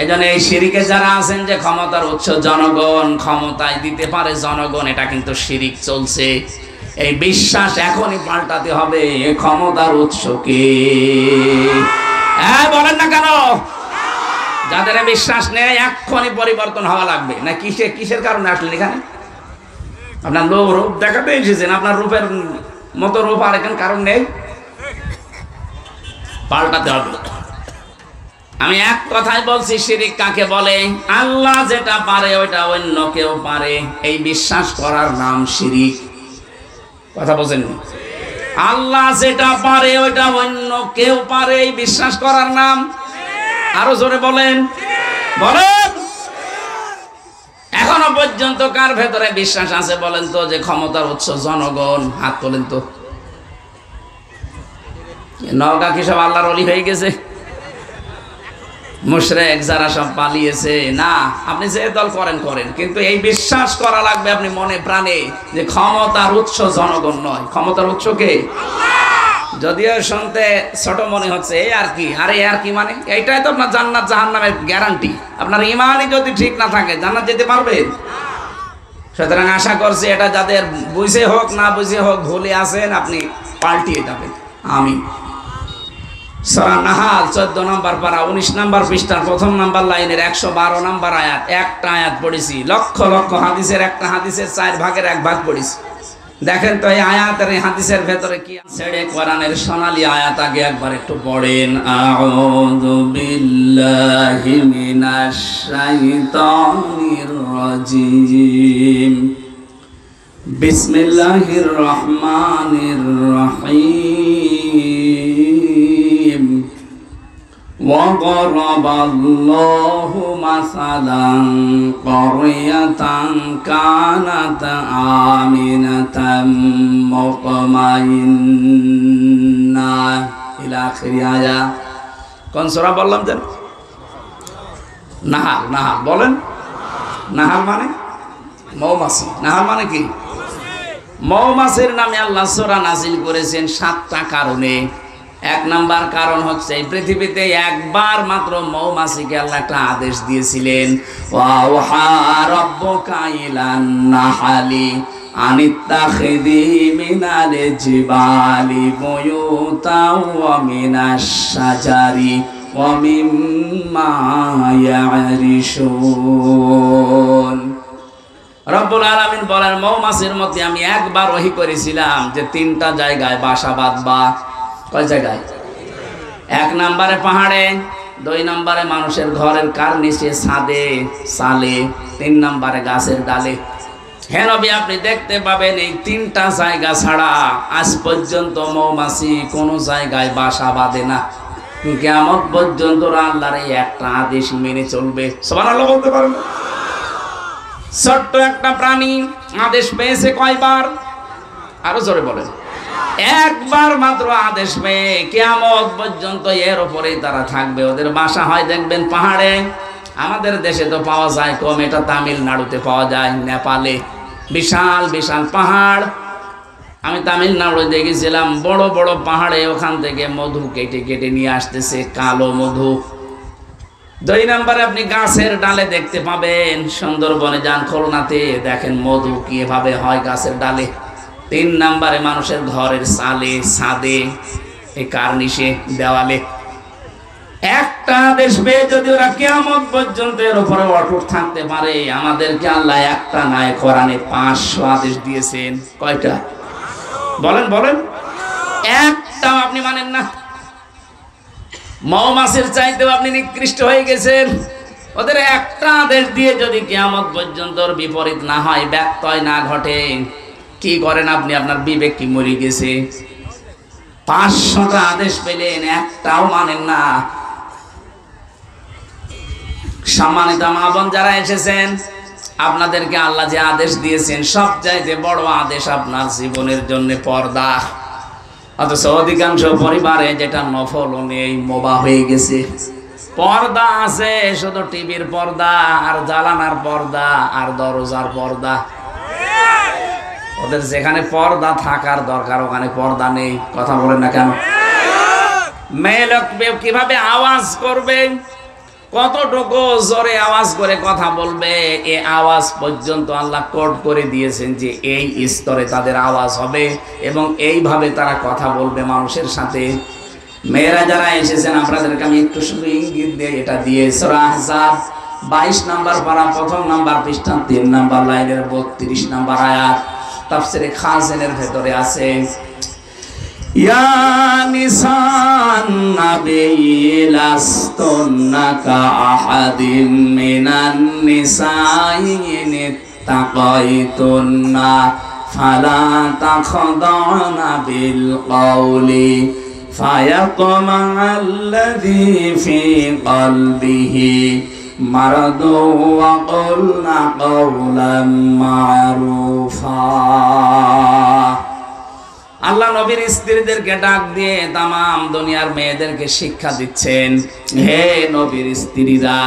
এই জন্য এই শিরিকে যারা আছেন যে ক্ষমতার উৎস জনগণ, ক্ষমতায় দিতে পারে জনগণ, এটা কিন্তু শিরিক চলছে। এই বিশ্বাস এখনই পাল্টাতে হবে। ক্ষমতার উৎস কে? হ্যাঁ বলেন না কেন? যাদের বিশ্বাস নেই এক্ষুনি পরিবর্তন হওয়া লাগবে। না কিসের কারণে আসলেন এখানে? আপনার রূপ দেখাতে এসেছেন, আপনার রূপের মতো রূপ আর এখানে কারণ নেই। পাল্টাতে হবে। আমি এক কথাই বলছি, শিরিক কাকে বলে? আল্লাহ যেটা পারে ওইটা অন্য কেউ পারে, এই বিশ্বাস করার নাম শিরিক। কথা বলছেন? আল্লাহ যেটা পারে ওইটা অন্য কেউ পারে, এই বিশ্বাস করার নাম। আরো জোরে বলেন, বলেন। এখনো পর্যন্ত কার ভেতরে বিশ্বাস আছে বলেন তো যে ক্ষমতার উৎস জনগণ? হাত তোলেন তো। নওগাঁ কি সব আল্লাহর ওলি হয়ে গেছে? মুশরিক যারা সব পালিয়েছে? না, আপনি যে দল করেন, কিন্তু এই বিশ্বাস করা লাগবে আপনি মনে প্রাণে যে ক্ষমতার উৎস জনগণ নয়, ক্ষমতার উৎস কে? যদিও শুনতে ছোট মনে হচ্ছে, এই আর কি, আরে আর কি মানে? এইটাই তো আপনার জান্নাত জাহান্নামের গ্যারান্টি। আপনার ইমানই যদি ঠিক না থাকে জান্নাত যেতে পারবেন? সুতরাং আশা করছি এটা যাদের বুঝে হোক না বুঝে হোক ভুলে আছেন, আপনি পাল্টিয়ে যাবেন। আমি সূরা নাহাল 14 নম্বর পারা 19 নম্বর পৃষ্ঠার 1 নম্বর লাইনের 112 নম্বর আয়াত, একটা আয়াত পড়েছি। লক্ষ লক্ষ হাদিসের একটা হাদিসের 4 ভাগের 1 ভাগ পড়েছি। দেখেন তো এই আয়াতের এই হাদিসের ভেতরে কি ছেড়ে কোরআনের সোনালী আয়াত আগে একবার একটু পড়েন। আউযু বিল্লাহি মিনাশ শাইতানির রাজিম, বিসমিল্লাহির রহমানির রহিম। وضرب الله مثلا قرية كانت آمنة مطمئنة إلى آخر آية। কোন সূরা বললাম জান? নাহাল। নাহাল বলেন। নাহাল মানে মৌমাছি। নাহাল মানে কি? মৌমাছির নামে আল্লাহ সূরা নাযিল করেছেন 7টা কারণে। এক নাম্বার কারণ হচ্ছে এই পৃথিবীতে একবার মাত্র মৌমাছিকে আল্লাহ একটা আদেশ দিয়েছিলেন, ওয়া রাব্বুকা ইলান নাহলি আনিত্তাখিযি মিনাল জিবালি বুয়ুতাও ওয়া মিনাশ শাজারি ওয়া মিম্মা ইয়ারিশুন। রব্বুল আলামিন বলেন, মৌমাছির মধ্যে আমি একবার ওহী করেছিলাম যে 3টা জায়গায় বাসা বাঁধবা। কয় জায়গায়? 1 নম্বরে পাহাড়ে, 2 নম্বরে মানুষের ঘরের কার্নিশে, ছাদে, চালে, 3 নম্বরে গাছের ডালে। হে নবী, আপনি দেখতে পাবেন এই 3টা জায়গা ছাড়া আজ পর্যন্ত মৌমাছি কোনো জায়গায় বাসা বাঁধে না। কিয়ামত পর্যন্ত আল্লাহর এই একটা আদেশ মেনে চলবে। সুবহানাল্লাহ বলতে পারেন? ছোট্ট একটা প্রাণী আদেশ পেয়েছে কয়বার? আরো জোরে বলেন। একবার মাত্র আদেশ পেয়ে কিয়ামত পর্যন্ত এর উপরেই তারা থাকবে। ওদের বাসা হয় দেখবেন পাহাড়ে। আমাদের দেশে তো পাওয়া যায় কম, এটা তামিলনাড়ুতে পাওয়া যায়, নেপালে বিশাল বিশাল পাহাড়। আমি তামিলনাড়ু দেখেছিলাম, বড় বড় পাহাড়ে ওখান থেকে মধু কেটে কেটে নিয়ে আসতেছে, কালো মধু। 2 নম্বরে আপনি গাছের ডালে দেখতে পাবেন, সুন্দরবনে যান, খুলনাতে দেখেন মধু কিভাবে হয় গাছের ডালে। 3 নম্বরে মানুষের ঘরের চালে, ছাদে, এই কার্নিশে, দেওয়ালে। একটা আদেশ পেয়ে যদি ওরা কিয়ামত পর্যন্ত এর উপরে অটুট থাকতে পারে, আমাদেরকে আল্লাহ একটা নয় কোরআনে 500 আদেশ দিয়েছেন। কয়টা বলেন বলেন? একটাও আপনি মানেন না। মৌমাছির চাইতেও আপনি নিকৃষ্ট হয়ে গেছেন। ওদের একটা আদেশ দিয়ে যদি কিয়ামত পর্যন্ত বিপরীত না হয়, ব্যত্যয় না ঘটে, কি করেন আপনি? আপনার বিবেক কি মরে গেছে? 500টা আদেশ পেলেন, একটাও মানেন না। সম্মানিত মা বোন যারা এসেছেন, আপনাদেরকে আল্লাহ যে আদেশ দিয়েছেন, সবচাইতে বড় আদেশ আপনার জীবনের জন্য পর্দা। অথচ অধিকাংশ পরিবারে যেটা নফল নেই, মোবা হয়ে গেছে। পর্দা আছে শুধু টিভির পর্দা, আর জানালার পর্দা, আর দরজার পর্দা। ওদের যেখানে পর্দা থাকার দরকার ওখানে পর্দা নেই। কথা বলেন না কেন? মেয়ে লোক কিভাবে আওয়াজ করবে, কতটুকু জোরে আওয়াজ করে কথা বলবে, এই আওয়াজ পর্যন্ত আল্লাহ কোড করে দিয়েছেন যে এই স্তরে তাদের আওয়াজ হবে এবং এইভাবে তারা কথা বলবে মানুষের সাথে। মেয়েরা যারা এসেছেন, আপনাদেরকে আমি একটু শুধু ইঙ্গিত দিয়ে এটা দিয়ে, সূরা আহজাব 22 নম্বর পারা, 1ম নম্বর পৃষ্ঠা, 3 নম্বর লাইনের 32 নম্বর আয়াত, তাফসীরে খাজিনের ভেতরে আছে। ইয়া নিসান নাবিয়্যি লাস্তুন্না কাআহাদিম মিনান নিসাই ইত্তাকাইতুন্না ফালা তাখদানা বিল কওলি ফায়াতমা'আল্লাযী ফী কলবিহি মারাদু ওয়া কুলনা কাওলাম মা'রুফা। আল্লাহ নবীর স্ত্রীদেরকে ডাক দিয়ে তামাম দুনিয়ার মেয়েদেরকে শিক্ষা দিচ্ছেন, হে নবীর স্ত্রীরা,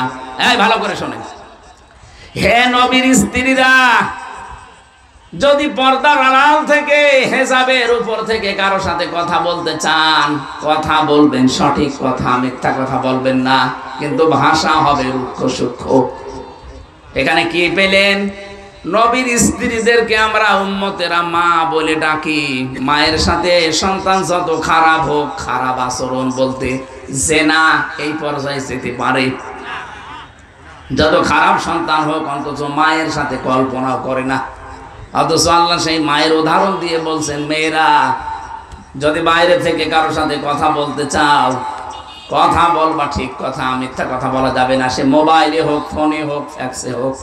এই ভালো করে শোনেন, হে নবীর স্ত্রীরা, যদি পর্দার আড়াল থেকে, হেজাবের উপর থেকে কারো সাথে কথা বলতে চান, কথা বলবেন সঠিক কথা, মিথ্যা কথা বলবেন না, কিন্তু ভাষা হবে রুক্ষ সূক্ষ্ম। এখানে কি পেলেন? নবীর স্ত্রীদেরকে আমরা উম্মতেরা মা বলে ডাকি। মায়ের সাথে সন্তান যত খারাপ হোক, খারাপ আচরণ বলতে জেনা এই পর্যায়ে যেতে পারে। যত খারাপ সন্তান হোক, অন্তত মায়ের সাথে কল্পনাও করে না। অথচ আল্লাহ সেই মায়ের উদাহরণ দিয়ে বলছেন, মেয়েরা যদি বাইরে থেকে কারোর সাথে কথা বলতে চাও, কথা বলবা ঠিক কথা, মিথ্যা কথা বলা যাবে না, সে মোবাইলে হোক, ফোনে হোক, ফ্যাক্সে হোক।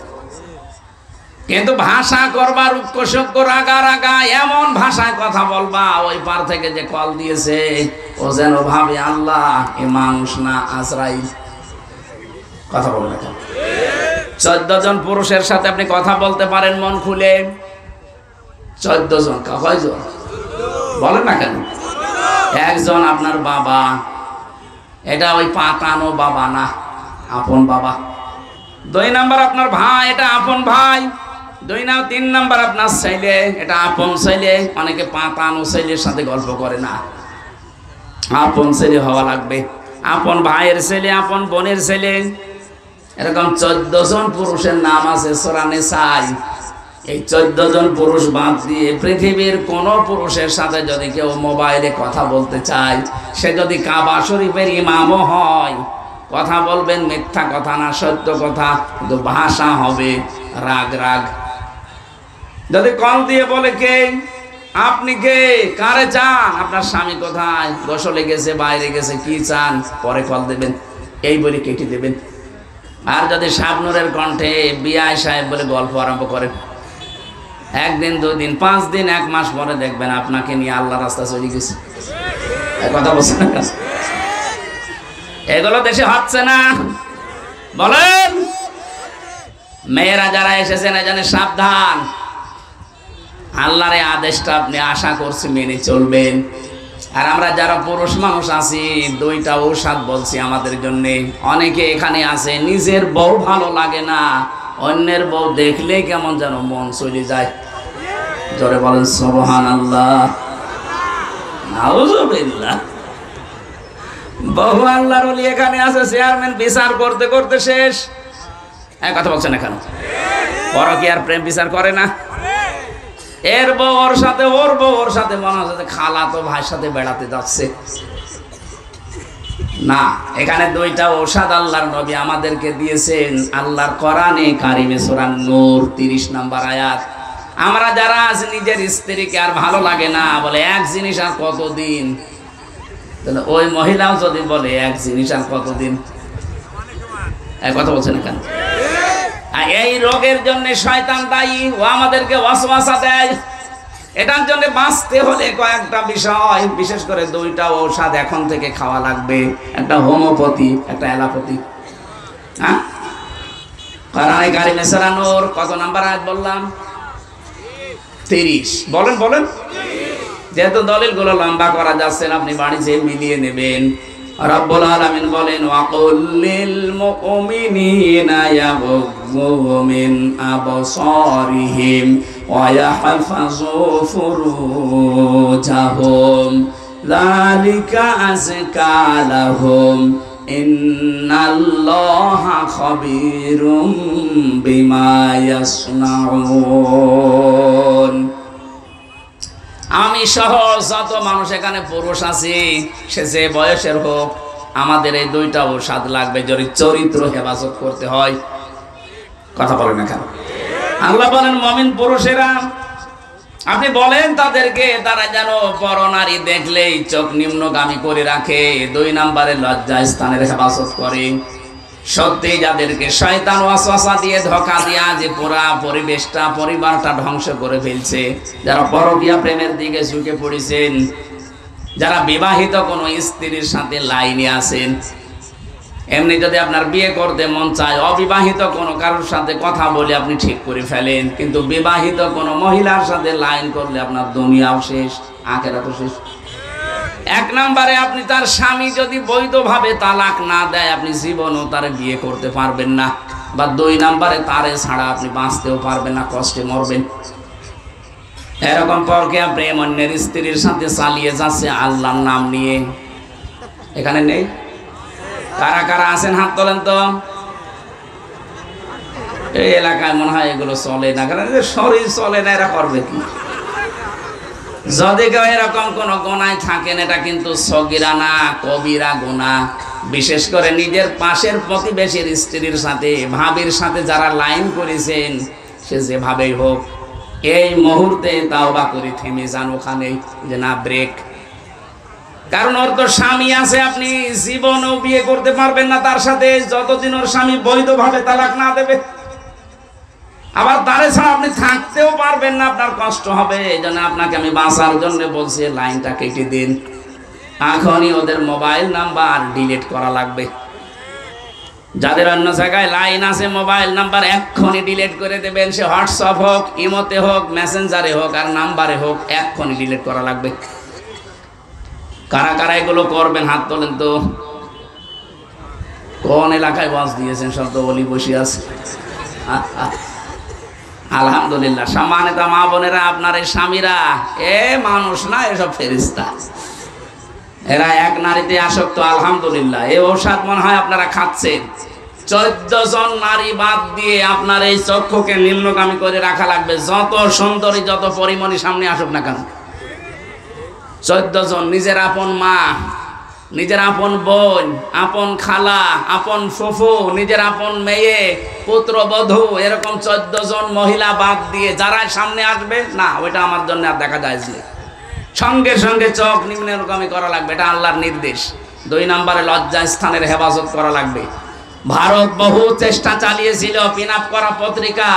কিন্তু ভাষা করবার উৎকর্ষজ্ঞ রাগা রাগা এমন ভাষায় কথা বলবা, ওই পার থেকে যে কল দিয়েছে ও যেন ভাবে আল্লাহ এ মানুষ না আজরাইল। কথা বলবে কেন? 14 জন পুরুষের সাথে আপনি কথা বলতে পারেন মন খুলে? 14 জন। কয়জন বলেন না কেন? একজন আপনার বাবা, এটা ওই পাতানো বাবা না, আপন বাবা। 2 নাম্বার আপনার ভাই, এটা আপন ভাই। 3 নাম্বার আপনার ছেলে, এটা আপন ছেলে। অনেকে পাতানো ছেলের সাথে গল্প করে না, আপন ছেলে হওয়া লাগবে। আপন ভাইয়ের ছেলে, আপন বোনের ছেলে, এরকম 14 জন পুরুষের নাম আছে সূরা নিসায়। এই 14 জন পুরুষ বাদ দিয়ে পৃথিবীর কোন পুরুষের সাথে যদি কেউ মোবাইলে কথা বলতে চায়, সে যদি কাবা শরীফের ইমামও হয়, কথা বলবেন মিথ্যা কথা না, সত্য কথা, কিন্তু ভাষা হবে রাগ রাগ। যদি কল দিয়ে বলে কে আপনি, কে কারে চান, আপনার স্বামী কোথায়, গোসলে গেছে, বাইরে গেছে, কি চান, পরে কল দেবেন, এই বলে কেটে দেবেন। আর যদি শাবনুরের কণ্ঠে বিআই সাহেব বলে গল্প আরম্ভ করেন, 1 দিন 2 দিন 5 দিন 1 মাস পরে দেখবেন আপনাকে নিয়ে আল্লাহ রাস্তা চলে গেছে। কথা বলছেন না? এগুলো দেশে হচ্ছে না, বলেন? মেয়েরা যারা এসেছেন এখানে সাবধান, আল্লাহর এই আদেশটা আপনি আশা করছি মেনে চলবেন। আর আমরা যারা পুরুষ মানুষ আছি, 2টা ঔষধ বলছি আমাদের জন্য। অনেকে এখানে আছে নিজের বউ ভালো লাগে না, অন্যের বউ দেখলে কেমন যেন মন চলে যায়। জোরে বলেন সুবহানাল্লাহ, নাউযুবিল্লাহ। বহু আল্লাহর ওলি এখানে আছে, চেয়ারম্যান বিচার করতে করতে শেষ। এক কথা বলছেন না কেন? পরকীয়ার প্রেম বিচার করে না? এর বউ ওর সাথে, ওর বউ ওর সাথে, মনে হচ্ছে খালা তো ভাইয়ের সাথে বেড়াতে যাচ্ছে না। এখানে 2টা ঔষধ আল্লাহর নবী আমাদেরকে দিয়েছেন আল্লাহর কোরআনে কারিমে সূরা নূর 30 নম্বর আয়াত। আমরা যারা আছি নিজের স্ত্রীকে আর ভালো লাগে না, বলে এক জিনিস আর কতদিন, ওই মহিলাও যদি বলে এক জিনিস আর কতদিন, এক কথা বলছেন কেন? আর এই রোগের জন্য শয়তান দায়ী, ও আমাদেরকে ওয়াসওয়াসা দেয়। এটার জন্য বাঁচতে হলে কয়েকটা বিষয়, বিশেষ করে 2টা ঔষধ এখন থেকে খাওয়া লাগবে, একটা হোমিওপ্যাথি, একটা অ্যালোপ্যাথি। হ্যাঁ, কোরআনে কারিমে সূরা নূর কত নাম্বার আয়াত বললাম? 30। বলেন বলেন। যেহেতু দলিলগুলো লম্বা করা যাচ্ছে না, আপনি বাড়ি যেয়ে মিলিয়ে নেবেন। রব্বুল আলামিন বলেন, ওয়াকুল লিল মুমিনিনা ইয়াগুযু মিন আবসারিহিম ওয়া ইয়াহফাযু ফুরুজাহুম যালিকা আযকা লাহুম ইন্নাল্লাহা খাবীরুম বিমা ইয়াসনাউন। আমি সহ যত মানুষ এখানে পুরুষ আছি, সে যে বয়সের হোক, আমাদের এই 2টা ঔষধ লাগবে যদি চরিত্র হেফাজত করতে হয়। কথা বলেন না কেন? আল্লাহ বলেন মুমিন পুরুষেরা, আপনি বলেন তাদেরকে তারা যেন পরনারী দেখলেই চোখ নিম্নগামী করে রাখে, 2 নম্বরে লজ্জা স্থানের হেফাজত করে। সত্যি যাদেরকে শয়তান ওয়াসওয়াসা দিয়ে ধোঁকা দিয়া যে পুরা পরিবেশটা, পরিবারটা ধ্বংস করে ফেলছে, যারা পরকীয়া প্রেমের দিকে ঝুঁকে পড়েছেন, যারা বিবাহিত কোনো স্ত্রীর সাথে লাইনে আছেন, এমনি যদি আপনার বিয়ে করতে মন চায়, অবিবাহিত কোনো কারোর সাথে কথা বলে আপনি ঠিক করে ফেলেন, কিন্তু বিবাহিত কোনো মহিলার সাথে লাইন করলে আপনার দুনিয়াও শেষ, আখিরাতও শেষ। 1 নম্বরে আপনি তার স্বামী যদি বৈধভাবে তালাক না দেয়, আপনি জীবনও তারে বিয়ে করতে পারবেন না। বা 2 নম্বরে তারে ছাড়া আপনি বাঁচতেও পারবেন না, কষ্টে মরবেন। এরকম পরকীয়া প্রেম অন্যের স্ত্রীর সাথে চালিয়ে যাচ্ছে আল্লাহর নাম নিয়ে। এখানে নেই? কারা কারা আছেন হাত তোলেন তো। এই এলাকায় মনে হয় এগুলো চলে না, কারণ শরীর চলে না, এরা করবে কি? যদি কেউ এরকম কোন গুনায় থাকেন, এটা কিন্তু সগীরা না, কবিরা গুনাহ। বিশেষ করে নিজের পাশের প্রতিবেশীর স্ত্রীর সাথে, ভাবির সাথে যারা লাইন করেছেন, সে যেভাবেই হোক, এই মুহূর্তে তাওবা করে থেমে যান ওখানে, যে না ব্রেক। কারণ ওর তো স্বামী আছে, আপনি জীবনেও বিয়ে করতে পারবেন না তার সাথে যতদিন ওর স্বামী বৈধভাবে তালাক না দেবে। আবার তারে ছাড়া আপনি থাকতেও পারবেন না, আপনার কষ্ট হবে। এই জন্য আপনাকে আমি বাঁচার জন্য বলছি লাইনটা কেটে দিন। এখনই ওদের মোবাইল নাম্বার ডিলিট করা লাগবে। যাদের অন্য জায়গায় লাইন আছে মোবাইল নাম্বার এক্ষুনি ডিলিট করে দেবেন। সে হোয়াটসঅ্যাপ হোক, ইমোতে হোক, মেসেঞ্জারে হোক আর নাম্বারে হোক, এক্ষুনি ডিলিট করা লাগবে। কারা কারা এগুলো করবেন হাত তোলেন তো। কোন এলাকায় বাস দিয়েছেন? সব তো বলি বসে আছে। আলহামদুলিল্লাহ। সম্মানিত মা বোনেরা, আপনার এই স্বামীরা এ মানুষ না, এসব ফেরেশতা। এরা এক নারীতে আসক্ত। আলহামদুলিল্লাহ। এই ঔষধ মনে হয় আপনারা খাচ্ছেন। 14 জন নারী বাদ দিয়ে আপনার এই চক্ষুকে নিম্নগামী করে রাখা লাগবে, যত সুন্দরী যত পরিমণি সামনে আসুক না কেন। 14 জন। নিজের আপন মা, নিজের আপন বোন, আপন খালা, আপন ফুফু, নিজের আপন মেয়ে, পুত্রবধূ, এরকম 14 জন মহিলা বাদ দিয়ে যারা সামনে আসবে না, ওইটা আমার জন্য আর দেখা যায় না। সঙ্গে সঙ্গে চোখ নিম্নগামী করা লাগবে, এটা আল্লাহর নির্দেশ। 2 নম্বরে লজ্জা স্থানের হেফাজত করা লাগবে। ভারত বহু চেষ্টা চালিয়েছিল পিন আপ করা পত্রিকা,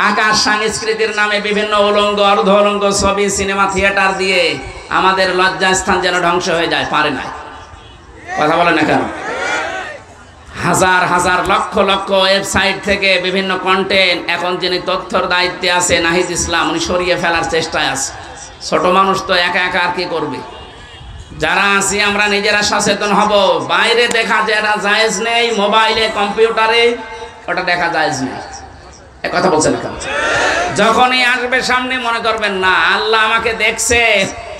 আকাশ সংস্কৃতির নামে বিভিন্ন উলঙ্গ অর্ধ উলঙ্গ ছবি, সিনেমা, থিয়েটার দিয়ে আমাদের লজ্জা স্থান যেন ধ্বংস হয়ে যায়, পারে না। কথা বলে না কেন? হাজার হাজার লক্ষ লক্ষ ওয়েবসাইট থেকে বিভিন্ন কন্টেন্ট এখন যিনি তথ্যর দায়িত্বে আছে নাহিদ ইসলাম, উনি সরিয়ে ফেলার চেষ্টায় আছে। ছোট মানুষ তো একা একা আর কি করবে। যারা আছি আমরা নিজেরা সচেতন হব। বাইরে দেখা যেটা জায়েজ নেই, মোবাইলে কম্পিউটারে ওটা দেখা জায়েজ নেই। এক কথা বলছেন না কেন? যখনই আসবে সামনে মনে করবেন না আল্লাহ আমাকে দেখছে,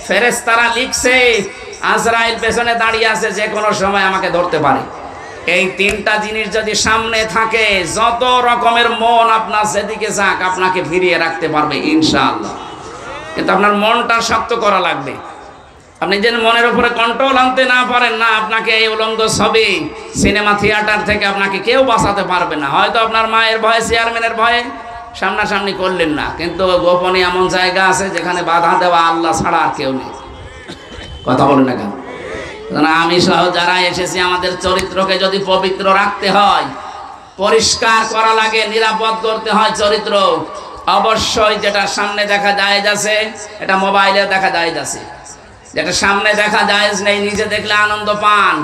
ফেরেশতারা লিখছে, আজরাইল পেছনে দাঁড়িয়ে আছে, যে কোনো সময় আমাকে ধরতে পারে। এই 3টা জিনিস যদি সামনে থাকে, যত রকমের মন আপনার সেদিকে যাক, আপনাকে ফিরিয়ে রাখতে পারবে ইনশাআল্লাহ। কিন্তু আপনার মনটা শক্ত করা লাগবে। আপনি যেন মনের উপরে কন্ট্রোল আনতে না পারেন না, আপনাকে এই উলঙ্গ ছবি, সিনেমা, থিয়েটার থেকে আপনাকে কেউ বাঁচাতে পারবে না। হয়তো আপনার মায়ের ভয়ে, চেয়ারম্যানের ভয়ে সামনাসামনি করলেন না, কিন্তু গোপনে এমন জায়গা আছে যেখানে বাধা দেওয়া আল্লাহ ছাড়া আর কেউ নেই। কথা বলেন না কেন? আমি সহ যারা এসেছি, আমাদের চরিত্রকে যদি পবিত্র রাখতে হয়, পরিষ্কার করা লাগে, নিরাপদ করতে হয় চরিত্র, অবশ্যই যেটা সামনে দেখা যায় যাচ্ছে, এটা মোবাইলে দেখা যায় যাচ্ছে। যেটা সামনে দেখা যায় নেই, নিজে দেখলে আনন্দ পান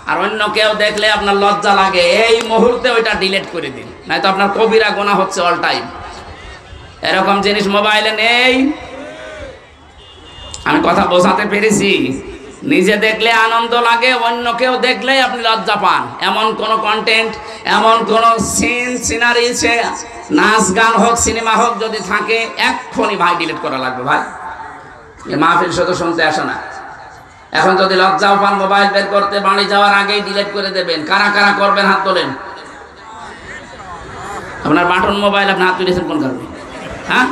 আর অন্য কেউ দেখলে আপনার লজ্জা লাগে, এই মুহূর্তে ওইটা ডিলিট করে দিন, নয়তো আপনার কবিরা গুনাহ হচ্ছে অল টাইম। এরকম জিনিস মোবাইলে নেই। আমি কথা বোঝাতে পেরেছি? নিজে দেখলে আনন্দ লাগে, অন্য কেউ দেখলে আপনি লজ্জা পান। এমন কোন কন্টেন্ট, এমন কোন সিন, সিনারি, সে নাচ গান হোক, সিনেমা হোক, যদি থাকে এক্ষুনি ভাই ডিলিট করা লাগবে। ভাই এ মাহফিল শুধু শুনতে আসে না। এখন যদি লজ্জাও পান, মোবাইল বের করতে বাড়ি যাওয়ার আগেই ডিলিট করে দেবেন। কারা কারা করবেন হাত তোলেন। আপনার বাটন মোবাইল আপনি হাত তুলেছেন কোন কারণে? হ্যাঁ,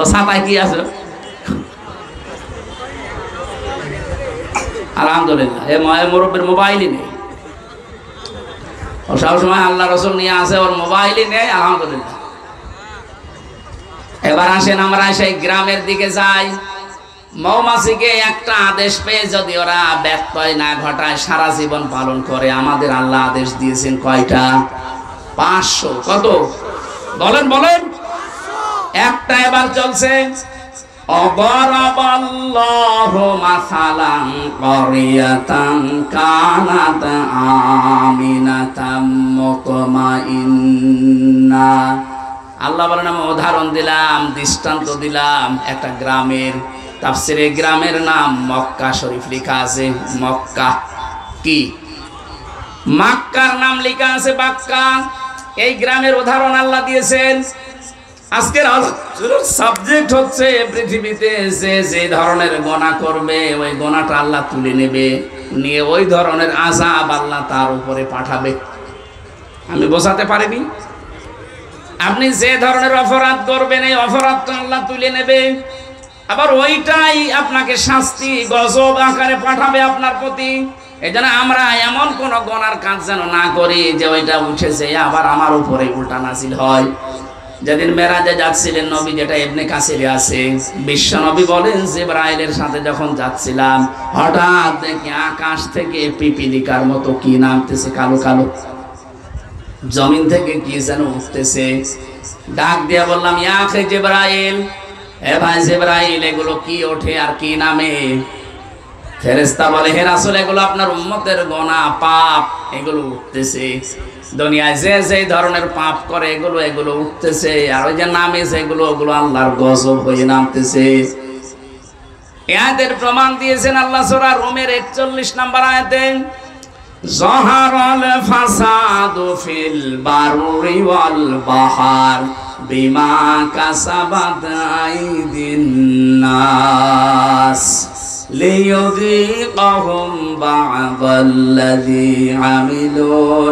ও ছাতায় কি আছে? আলহামদুলিল্লাহ, এ মুরব্বীর মোবাইলই নেই। ও সবসময় আল্লাহ রসুল নিয়ে আসে, ওর মোবাইলই নেই। আলহামদুলিল্লাহ। এবার আসেন আমরা সেই গ্রামের দিকে যাই। মৌমাছিকে একটা আদেশ পেয়ে যদি ওরা ব্যত্যয় না ঘটায়, সারা জীবন পালন করে। আমাদের আল্লাহ আদেশ দিয়েছেন কয়টা? 500। কত বলেন বলেন? একটা এবার চলছে। অবরাবাল্লাহু মাসালান ক্বরিয়াতান কানাত আমিনাতাম মুতমাইন্না। আল্লাহ বলেন আমি উদাহরণ দিলাম, দৃষ্টান্ত দিলাম একটা গ্রামের। তাফসিরে গ্রামের নাম মক্কা শরীফ লেখা আছে। মক্কা কি? মক্কার নাম লেখা আছে বাক্কা। এই গ্রামের উদাহরণ আল্লাহ দিয়েছেন। আজকের সাবজেক্ট হচ্ছে পৃথিবীতে যে ধরনের গোনা করবে, ওই গোনাটা আল্লাহ তুলে নেবে, নিয়ে ওই ধরনের আযাব আল্লাহ তার উপরে পাঠাবে। আমি বোঝাতে পারিনি? আপনি যে ধরনের অপরাধ করবেন, এই অপরাধটা আল্লাহ তুলে নেবে, আবার ওইটাই আপনাকে শাস্তি গজব আকারে পাঠাবে আপনার প্রতি। এই জন্য আমরা এমন কোন গোনার কাজ যেন না করি যে ওইটা উঠেছে আবার আমার উপরে উল্টা নাজিল হয়। যেদিন মেরাজে যাচ্ছিলেন নবী, যেটা ইবনে কাসিরে আছে, বিশ্ব নবী বলেন জিবরাইলের সাথে যখন যাচ্ছিলাম হঠাৎ দেখি আকাশ থেকে পিপিলিকার মতো কি নামতেছে, কালো কালো, জমিন থেকে কি যেন উঠতেছে। ডাক দিয়া বললাম, ইয়া আখি জিবরাইল, এ ভাই জিবরাইল, এগুলো কি ওঠে আর কি নামে? ফেরেশতা বলে, হে রাসূল, এগুলো আপনার উম্মতের গোনা পাপ, এগুলো উঠতেছে। দুনিয়ায় যে যে ধরনের পাপ করে এগুলো এগুলো উঠতেছে, আর ওই যে নামেছে এগুলো, ওগুলো আল্লাহর গজব হয়ে নামতেছে। আয়াতের প্রমাণ দিয়েছেন আল্লাহ সূরা রুমের 41 নম্বর আয়াতে, যাহারাল ফাসাদু ফিল বাররি ওয়াল বাহার বিমা কাসাবাত আইদিন নাস লিয়ুযীকাহুম বা'দাল্লাযী আমিলু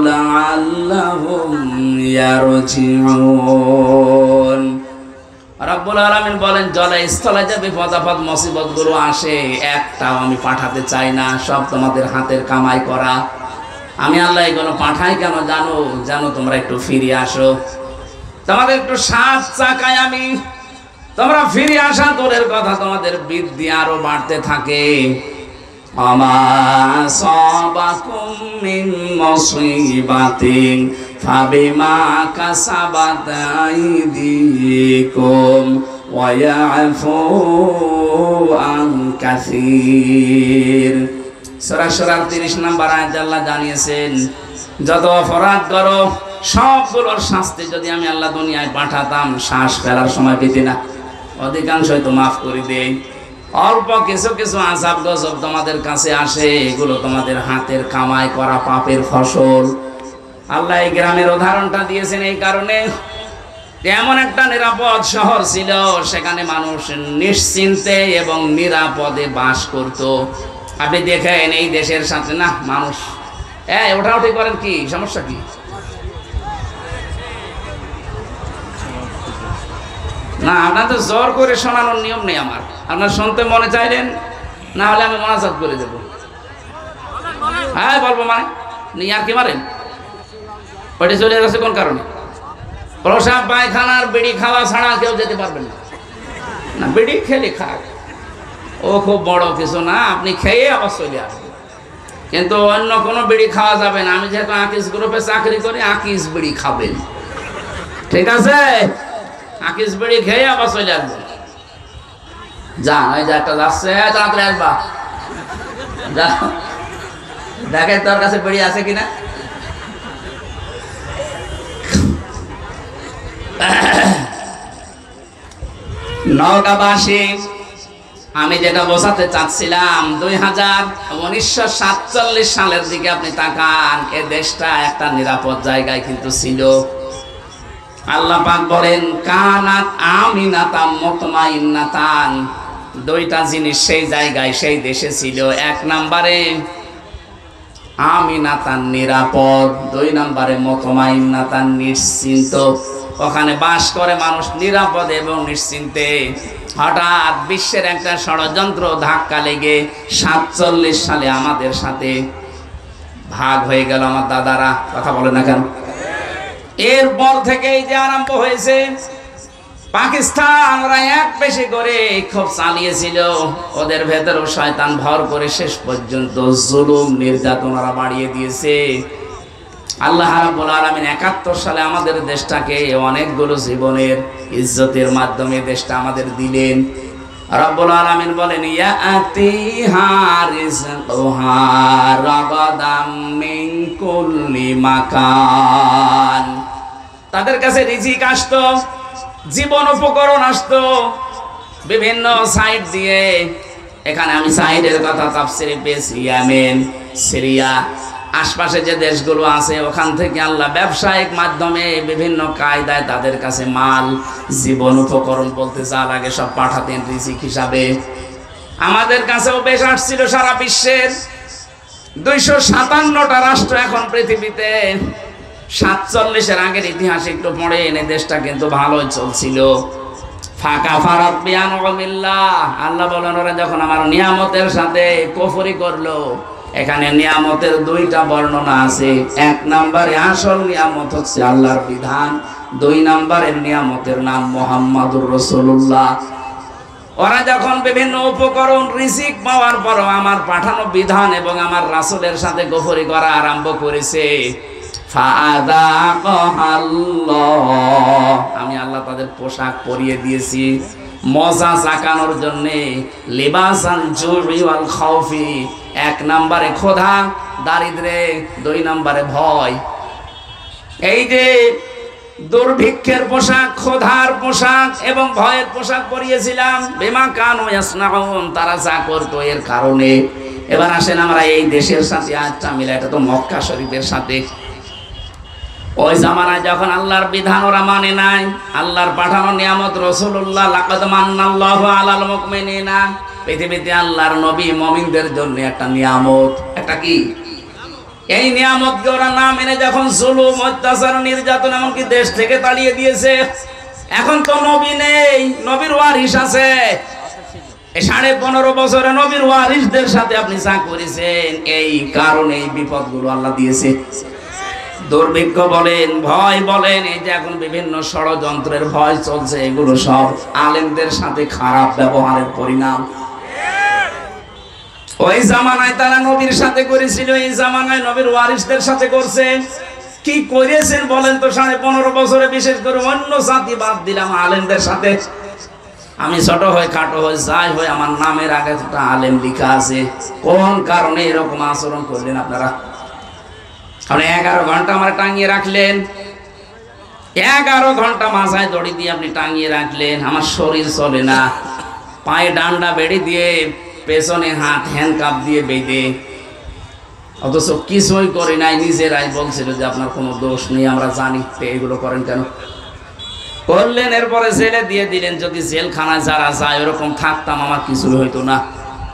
লা'আল্লাহুম ইয়ারজিউন। রব্বুল আলামিন বলেন, জলে স্থলে যে বিপদ আপদ মুসিবত গুলো আসে, একটাও আমি পাঠাতে চাই না, সব তোমাদের হাতের কামাই করা। আমি আল্লাহ এগুলো পাঠাই কেন জানো? জানো তোমরা একটু ফিরে আসো, তোমাদের একটু সাত চাকায় আমি, তোমরা ফিরে আসা দূরের কথা, তোমাদের বৃদ্ধি আরো বাড়তে থাকে। আমা সাবাকুম মিন মুসিবাতিন ফাবিমা কাসাবাত আইদিকুম ওয়া ইয়াফু আন কাসীর। সূরা শুরার 30 নম্বর আয়াতে আল্লাহ জানিয়েছেন, যত অপরাধ করো সবগুলোর শাস্তি যদি আমি আল্লাহ দুনিয়ায় পাঠাতাম, শ্বাস ফেলার সময় পেতে না, অধিকাংশই তো মাফ করে দেই। অল্প কিছু কিছু আযাব গজব তোমাদের কাছে আসে, এগুলো তোমাদের হাতের কামাই করা পাপের ফসল। আল্লাহ এই গ্রামের উদাহরণটা দিয়েছেন এই কারণে, এমন একটা নিরাপদ শহর ছিল, সেখানে মানুষ নিশ্চিন্তে এবং নিরাপদে বাস করত। আপনি দেখেন এই দেশের সাথে না মানুষ ওঠাউঠি করেন, কি সমস্যা? কি না, আপনার তো জোর করে শোনানোর নিয়ম নেই আমার, আপনার শুনতে মনে চাইলেন, না হলে আমি মোনাজাত করে দেবো। হ্যাঁ বলবো, মানে আর কি মারেন, ওইটা চলে গেছে কোন কারণে? প্রসাব পায়খানার বিড়ি খাওয়া ছাড়া কেউ যেতে পারবেন না। না, বিড়ি খেলে খাক, ও খুব বড় কিছু না, আপনি খেয়ে আবার চলে আসবেন, কিন্তু অন্য কোনো বিড়ি খাওয়া যাবে না। আমি যেহেতু আকিস গ্রুপে চাকরি করি, আকিস বিড়ি খাবেন, ঠিক আছে? আকিস বিড়ি খেয়ে আবার চলে আসবেন। যা, ওই যে একটা যাচ্ছে, তাড়াতাড়ি আসবা, যা দেখেন তোর কাছে বিড়ি আছে কিনা। নওগাঁবাসী, আমি যেটা বোঝাতে চাচ্ছিলাম, 1947 সালের দিকে আপনি তাকান, এ দেশটা একটা নিরাপদ জায়গায় কিন্তু ছিল। আল্লাহ পাক বলেন, কানাত আমিনাতাম মুতমাইন্নাতান, দুইটা জিনিস সেই জায়গায় সেই দেশে ছিল। এক নম্বরে আমিনাতান নিরাপদ, দুই নম্বরে মুতমাইন্নাতান নিশ্চিন্ত। ওখানে বাস করে মানুষ নিরাপদ এবং নিশ্চিন্তে। হঠাৎ বিশ্বের একটা ষড়যন্ত্র ধাক্কা লেগে 47 সালে আমাদের সাথে ভাগ হয়ে গেল। আমার দাদারা কথা বলে না কেন? এরপর থেকেই যে আরম্ভ হয়েছে, পাকিস্তান ওরা এক পেশে করে খুব চালিয়েছিল, ওদের ভেতরেও শয়তান ভর করে শেষ পর্যন্ত জুলুম নির্যাতন ওরা বাড়িয়ে দিয়েছে। আল্লাহ রাব্বুল আলামিন 71 সালে আমাদের দেশটাকে অনেকগুলো জীবনের ইজ্জতের মাধ্যমে দেশটা আমাদের দিলেন। রাব্বুল আলামিন বলেন, ইয়াতি হারিজকুহা রাগাদাম মিন কুল্লি মাকান, তাদের কাছে রিজিক আসতো, জীবন উপকরণ আসতো বিভিন্ন সাইড দিয়ে। এখানে আমি সাইডের কথা তাফসীরে পেয়েছি, ইয়েমেন, সিরিয়া, আশপাশে যে দেশগুলো আছে ওখান থেকে আল্লাহ ব্যবসায়িক মাধ্যমে বিভিন্ন কায়দায় তাদের কাছে মাল, জীবন উপকরণ বলতে যা লাগে সব পাঠাতেন রিজিক হিসাবে। আমাদের কাছেও বেশ আসছিল সারা বিশ্বের 257টা রাষ্ট্র এখন পৃথিবীতে। 47-এর আগের ইতিহাস একটু পড়ে এনে দেশটা কিন্তু ভালোই চলছিল। ফাঁকা ফারাত বিয়ানুমিল্লাহ, আল্লাহ বলেন ওরা যখন আমার নিয়ামতের সাথে কুফরি করলো, এখানে নিয়ামতের দুইটা বর্ণনা আছে। এক নম্বরে আসল নিয়ামত হচ্ছে আল্লাহর বিধান, দুই নম্বরের নিয়ামতের নাম মুহাম্মাদুর রাসূলুল্লাহ। ওরা যখন বিভিন্ন উপকরণ রিজিক পাওয়ার পরও আমার পাঠানো বিধান এবং আমার রাসূলের সাথে গোফরি করা আরম্ভ করেছে, আমি আল্লাহ তাদের পোশাক পরিয়ে দিয়েছি মজা চাকানোর জন্য। লিবাসাল জুই ওয়াল খাউফি, এক নম্বরে ক্ষুধা দারিদ্রে, দুই নম্বরে ভয়। এই যে দুর্ভিক্ষের পোশাক, ক্ষুধার পোশাক এবং ভয়ের পোশাক পরিয়েছিলাম, বিমা কানু ইয়াসনাউন, তারা যা করতো এর কারণে। এবার আসেন আমরা এই দেশের সাথে আজটা মিলে, এটা তো মক্কা শরীফের সাথে। ওই জামানায় যখন আল্লাহর বিধান ওরা মানে নাই, আল্লাহর পাঠানো নিয়ামত রাসূলুল্লাহ, লাকাদ মান্নাল্লাহু আলাল মুমিনিনা, পৃথিবীতে আল্লাহর নবী মুমিনদের জন্য একটা নিয়ামত। একটা কি? এই নিয়ামতকে ওরা না মেনে যখন জুলুম, অত্যাচার, নির্যাতন এমনকি দেশ থেকে তাড়িয়ে দিয়েছে। এখন তো নবী নেই, নবীর ওয়ারিস আছে। এই 15.5 বছরে নবীর ওয়ারিসদের সাথে আপনি যা করেছেন, এই কারণে এই বিপদগুলো আল্লাহ দিয়েছে। দুর্ভিক্ষ বলেন, ভয় বলেন, এই যে এখন বিভিন্ন ষড়যন্ত্রের ভয় চলছে, এগুলো সব আলেমদের সাথে খারাপ ব্যবহারের পরিণাম। ওই জামানায় তারা নবীর সাথে করেছিল, এই জামানায় নবীর ওয়ারিসদের সাথে করছে। কি করেছেন বলেন তো 15.5 বছরে? বিশেষ করে অন্য জাতি বাদ দিলাম, আলেমদের সাথে। আমি ছোট হয়ে খাটো হয়ে যাই হয়ে আমার নামের আগে একটা আলেম লেখা আছে। কোন কারণে এরকম আচরণ করলেন আপনারা? আপনি 11 ঘন্টা আমার টাঙিয়ে রাখলেন, 11 ঘন্টা মাথায় দড়ি দিয়ে আপনি টাঙিয়ে রাখলেন, আমার শরীর চলে না, পায়ে ডান্ডা বেড়ে দিয়ে, পেছনে হাত হ্যান্ডকাপ দিয়ে বেঁধে, অথচ কিছুই করে নাই। নিজেরাই বলছিল যে আপনার কোনো দোষ নেই, আমরা জানি, এগুলো করেন কেন? করলেন, এরপরে জেলে দিয়ে দিলেন। যদি জেলখানায় যারা যায় ওরকম থাকতাম আমার কিছু হইতো না।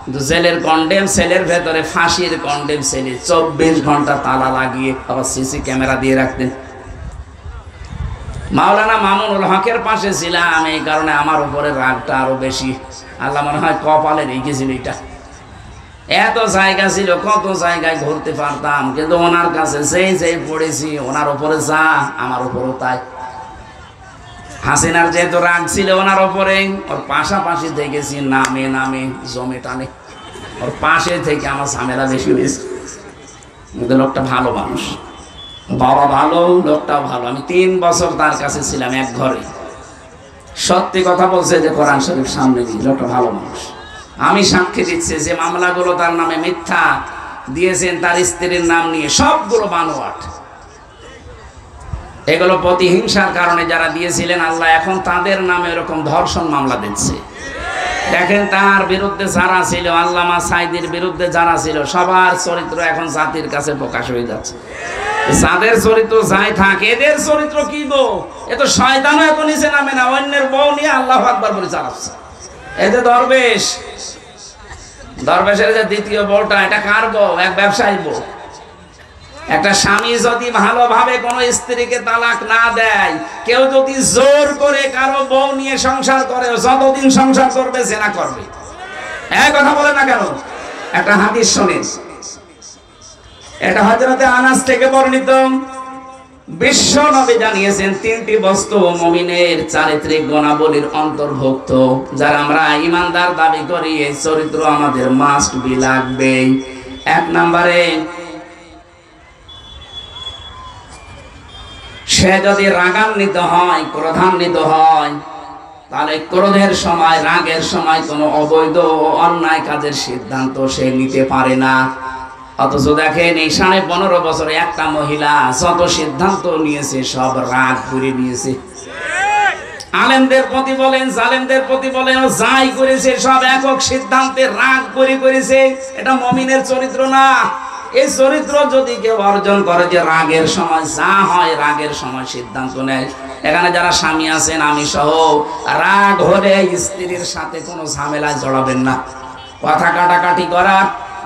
কিন্তু জেলের কন্ডেম সেলের ভেতরে, ফাঁসির কন্ডেম সেলে 24 ঘন্টা তালা লাগিয়ে আবার সিসি ক্যামেরা দিয়ে রাখতেন। মাওলানা মামুনুল হকের পাশে ছিলাম, এই কারণে আমার উপরে রাগটা আরো বেশি। আল্লাহ মনে হয় কপালে রেখেছিল এটা। এত জায়গা ছিল, কত জায়গায় ঘুরতে পারতাম, কিন্তু ওনার কাছে যেই পড়েছি, ওনার উপরে যা আমার উপরও তাই। হাসিনার যেহেতু রাগ ছিল ওনার উপরে, ওর পাশাপাশি দেখেছি নামে নামে জমে টানে, ওর পাশে থেকে আমার ঝামেলা বেশি হয়েছে। কিন্তু লোকটা ভালো মানুষ, বাবা ভালো, লোকটাও ভালো। আমি 3 বছর তার কাছে ছিলাম এক ঘরে। সত্যি কথা বলছে যে কোরআন শরীফ সামনে দিয়ে, লোকটা ভালো মানুষ। আমি সাক্ষী দিচ্ছি যে মামলাগুলো তার নামে মিথ্যা দিয়েছেন, তার স্ত্রীর নাম নিয়ে, সবগুলো বানোয়াট। এগুলো প্রতিহিংসার কারণে যারা দিয়েছিলেন, আল্লাহ এখন তাদের নামে এরকম ধর্ষণ মামলা দিচ্ছে। দেখেন তার বিরুদ্ধে যারা ছিল, আল্লামা সাইদির বিরুদ্ধে যারা ছিল, সবার চরিত্র এখন জাতির কাছে প্রকাশ হয়ে যাচ্ছে। যাদের চরিত্র যাই থাকে, এদের চরিত্র কি গো? এ তো শয়তানও এত নিচে নামে না, অন্যের বউ নিয়ে আল্লাহু আকবার বলে চালাচ্ছে। এই যে দরবেশ, দরবেশের যে দ্বিতীয় বউটা, এটা কার বউ? এক ব্যবসায়ী বউ। একটা স্বামী যদি ভালোভাবে কোনো স্ত্রীকে তালাক না দেয়, কেউ যদি জোর করে কারো বউ নিয়ে সংসার করে, যতদিন সংসার করবে জেনা করবে। এই কথা বলে না কেন? একটা হাদিস শোনেন, এটা হযরতে আনাস থেকে বর্ণিত। বিশ্ব নবী জানিয়েছেন 3টি বস্তু মুমিনের চারিত্রিক গুণাবলীর অন্তর্ভুক্ত। যারা আমরা ঈমানদার দাবি করি, এই চরিত্র আমাদের মাস্ট বি লাগবে। 1 নম্বরে, সে যদি রাগান্বিত হয়, ক্রোধান্বিত হয়, তাহলে ক্রোধের সময়, রাগের সময় কোনো অবৈধ ও অন্যায় কাজের সিদ্ধান্ত সে নিতে পারে না। অথচ দেখেন এই 15.5 বছরে একটা মহিলা যত সিদ্ধান্ত নিয়েছে সব রাগ করে নিয়েছে। আলেমদের প্রতি বলেন, জালেমদের প্রতি বলেন, যাই করেছে সব একক সিদ্ধান্তে রাগ করে করেছে। এটা মুমিনের চরিত্র না। এই চরিত্র যদি কেউ অর্জন করে, যে রাগের সময় যা হয়, রাগের সময় সিদ্ধান্ত নেয়। এখানে যারা স্বামী আছেন, আমি সহ, রাগ হলে স্ত্রীর সাথে কোনো ঝামেলায় জড়াবেন না। কথা কাটাকাটি করা,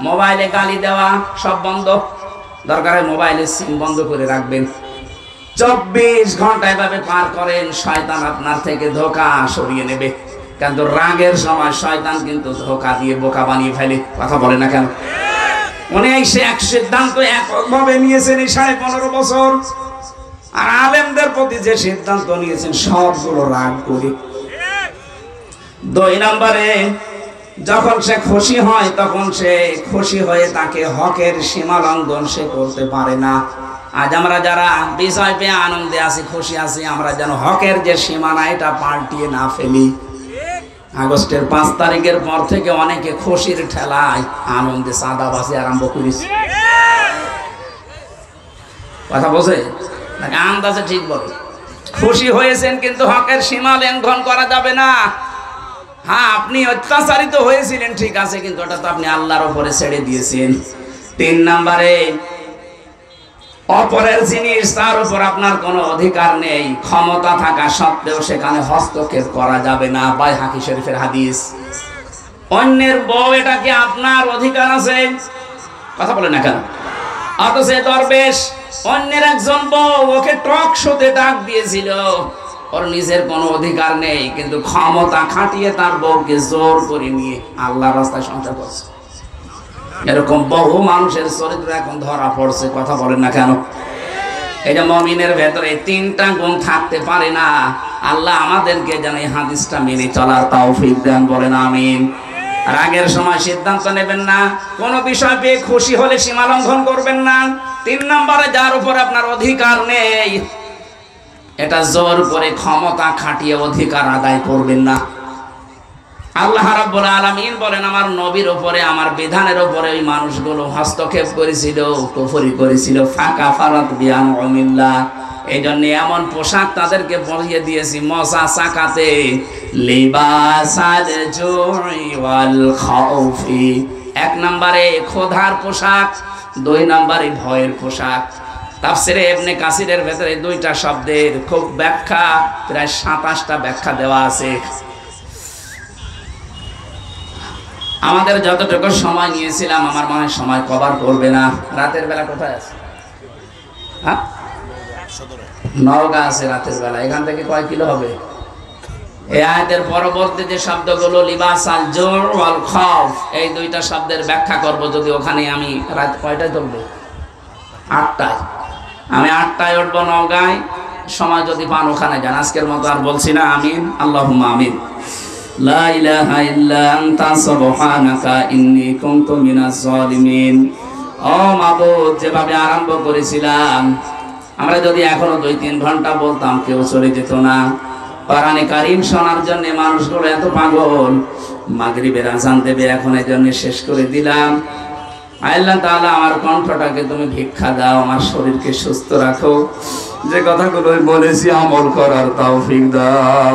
মোবাইলে গালি দেওয়া, সব বন্ধ। দরকারে মোবাইলের সিম বন্ধ করে রাখবেন। 24 ঘন্টা এভাবে পার করেন, শয়তান আপনার থেকে ধোঁকা সরিয়ে নেবে। কিন্তু রাগের সময় শয়তান কিন্তু ধোঁকা দিয়ে বোকা বানিয়ে ফেলে। কথা বলে না কেন? উনি এসে এক সিদ্ধান্ত এককভাবে নিয়েছেন এই 15.5 বছর, আর আলেমদের প্রতি যে সিদ্ধান্ত নিয়েছেন সবগুলো রাগ করে। 2 নম্বরে, যখন সে খুশি হয় তখন সে খুশি হয়ে তাকে হকের সীমা লঙ্ঘন সে করতে পারে না। আজ আমরা যারা বিষয় পেয়ে আনন্দে আছি, খুশি আছি, আমরা যেন হকের যে সীমানা এটা পাল্টিয়ে না ফেলি। আগস্টের 5 তারিখের পর থেকে অনেকে খুশির ঠেলায় আনন্দে চাঁদাবাজি আরম্ভ করেছে। কথা বোঝে নাকি? আন্দাজে ঠিক বলে খুশি হয়েছেন, কিন্তু হকের সীমা লঙ্ঘন করা যাবে না। হ্যাঁ, আপনি অত্যাচারিত হয়েছিলেন ঠিক আছে, কিন্তু ওটা তো আপনি আল্লাহর উপরে ছেড়ে দিয়েছেন। 3 নম্বরে, অপরের জিনিস তার উপর আপনার কোনো অধিকার নেই, ক্ষমতা থাকা সত্ত্বেও সেখানে হস্তক্ষেপ করা যাবে না। বাইহাকি শরীফের হাদিস। অন্যের বউ, এটা কি আপনার অধিকার আছে? কথা বলে না কেন? অথচ দরবেশ অন্যের একজন বউ ওকে টক শোতে ডাক দিয়েছিল, ওর নিজের কোনো অধিকার নেই, কিন্তু ক্ষমতা খাটিয়ে তার বউকে জোর করে নিয়ে আল্লাহর রাস্তায় সংসার করছে। এরকম বহু মানুষের চরিত্র এখন ধরা পড়ছে। কথা বলেন না কেন? এই যে মুমিনের ভেতরে 3টা গুণ থাকতে পারে না। আল্লাহ আমাদেরকে যেন এই হাদিসটা মেনে চলার তৌফিক দেন, বলেন আমিন। রাগের সময় সিদ্ধান্ত নেবেন না, কোনো বিষয় পেয়ে খুশি হলে সীমা লঙ্ঘন করবেন না। 3 নম্বরে, যার উপর আপনার অধিকার নেই এটা জোর করে ক্ষমতা খাটিয়ে অধিকার আদায় করবেন না। আল্লাহ রাব্বুল আলামিন বলেন, আমার নবীর উপরে, আমার বিধানের উপরে ওই মানুষগুলো হস্তক্ষেপ করেছিল, কুফরি করেছিল। ফাঁকা ফারাত বিআনউমিল্লাহ, এই জন্য এমন পোশাক তাদেরকে পরিয়ে দিয়েছি, মশা সাকাতে লিবাসাল জুই ওয়াল খাউফি। 1 নম্বরে ক্ষুধার পোশাক, 2 নম্বরে ভয়ের পোশাক। তাফসিরে ইবনে কাসিরের ভেতরে 2টা শব্দের খুব ব্যাখ্যা, প্রায় 27টা ব্যাখ্যা দেওয়া আছে। আমাদের যতটুকু সময় নিয়েছিলাম আমার মনে হয় সময় কভার করবে না। রাতের বেলা কোথায় আছে? হ্যাঁ, নওগাঁ আছে রাতের বেলা। এখান থেকে কয় কিলো হবে? এই আয়াতের পরবর্তী যে শব্দগুলো লিবাসাল জুর ওয়াল খাউফ, এই 2টা শব্দের ব্যাখ্যা করব। যদি ওখানে আমি রাত কয়টায় তুলবো? 8টায়। আমি 8টায় উঠবো নওগাঁয়। সময় যদি পান ওখানে যান। আজকের মতো আর বলছি না। আমিন, আল্লাহুম্মা আমিন। লা ইলাহা ইল্লা আনতা সুবহানাকা ইন্নী কুনতু মিনাজ জালিমিন। ও মাবুদ, যেভাবে আরম্ভ করেছিলাম, আমরা যদি এখনো 2-3 ঘন্টা বলতাম কেউ চলে যেত না। কোরআনে কারীম শোনার জন্য মানুষগুলো এত পাগল, মাগরিবের আযান দেবে এখন, এই জন্য শেষ করে দিলাম। আল্লাহ তাআলা আমার কণ্ঠটাকে তুমি ভিক্ষা দাও, আমার শরীরকে সুস্থ রাখো, যে কথাগুলো বলেছি আমল করার তৌফিক দাও।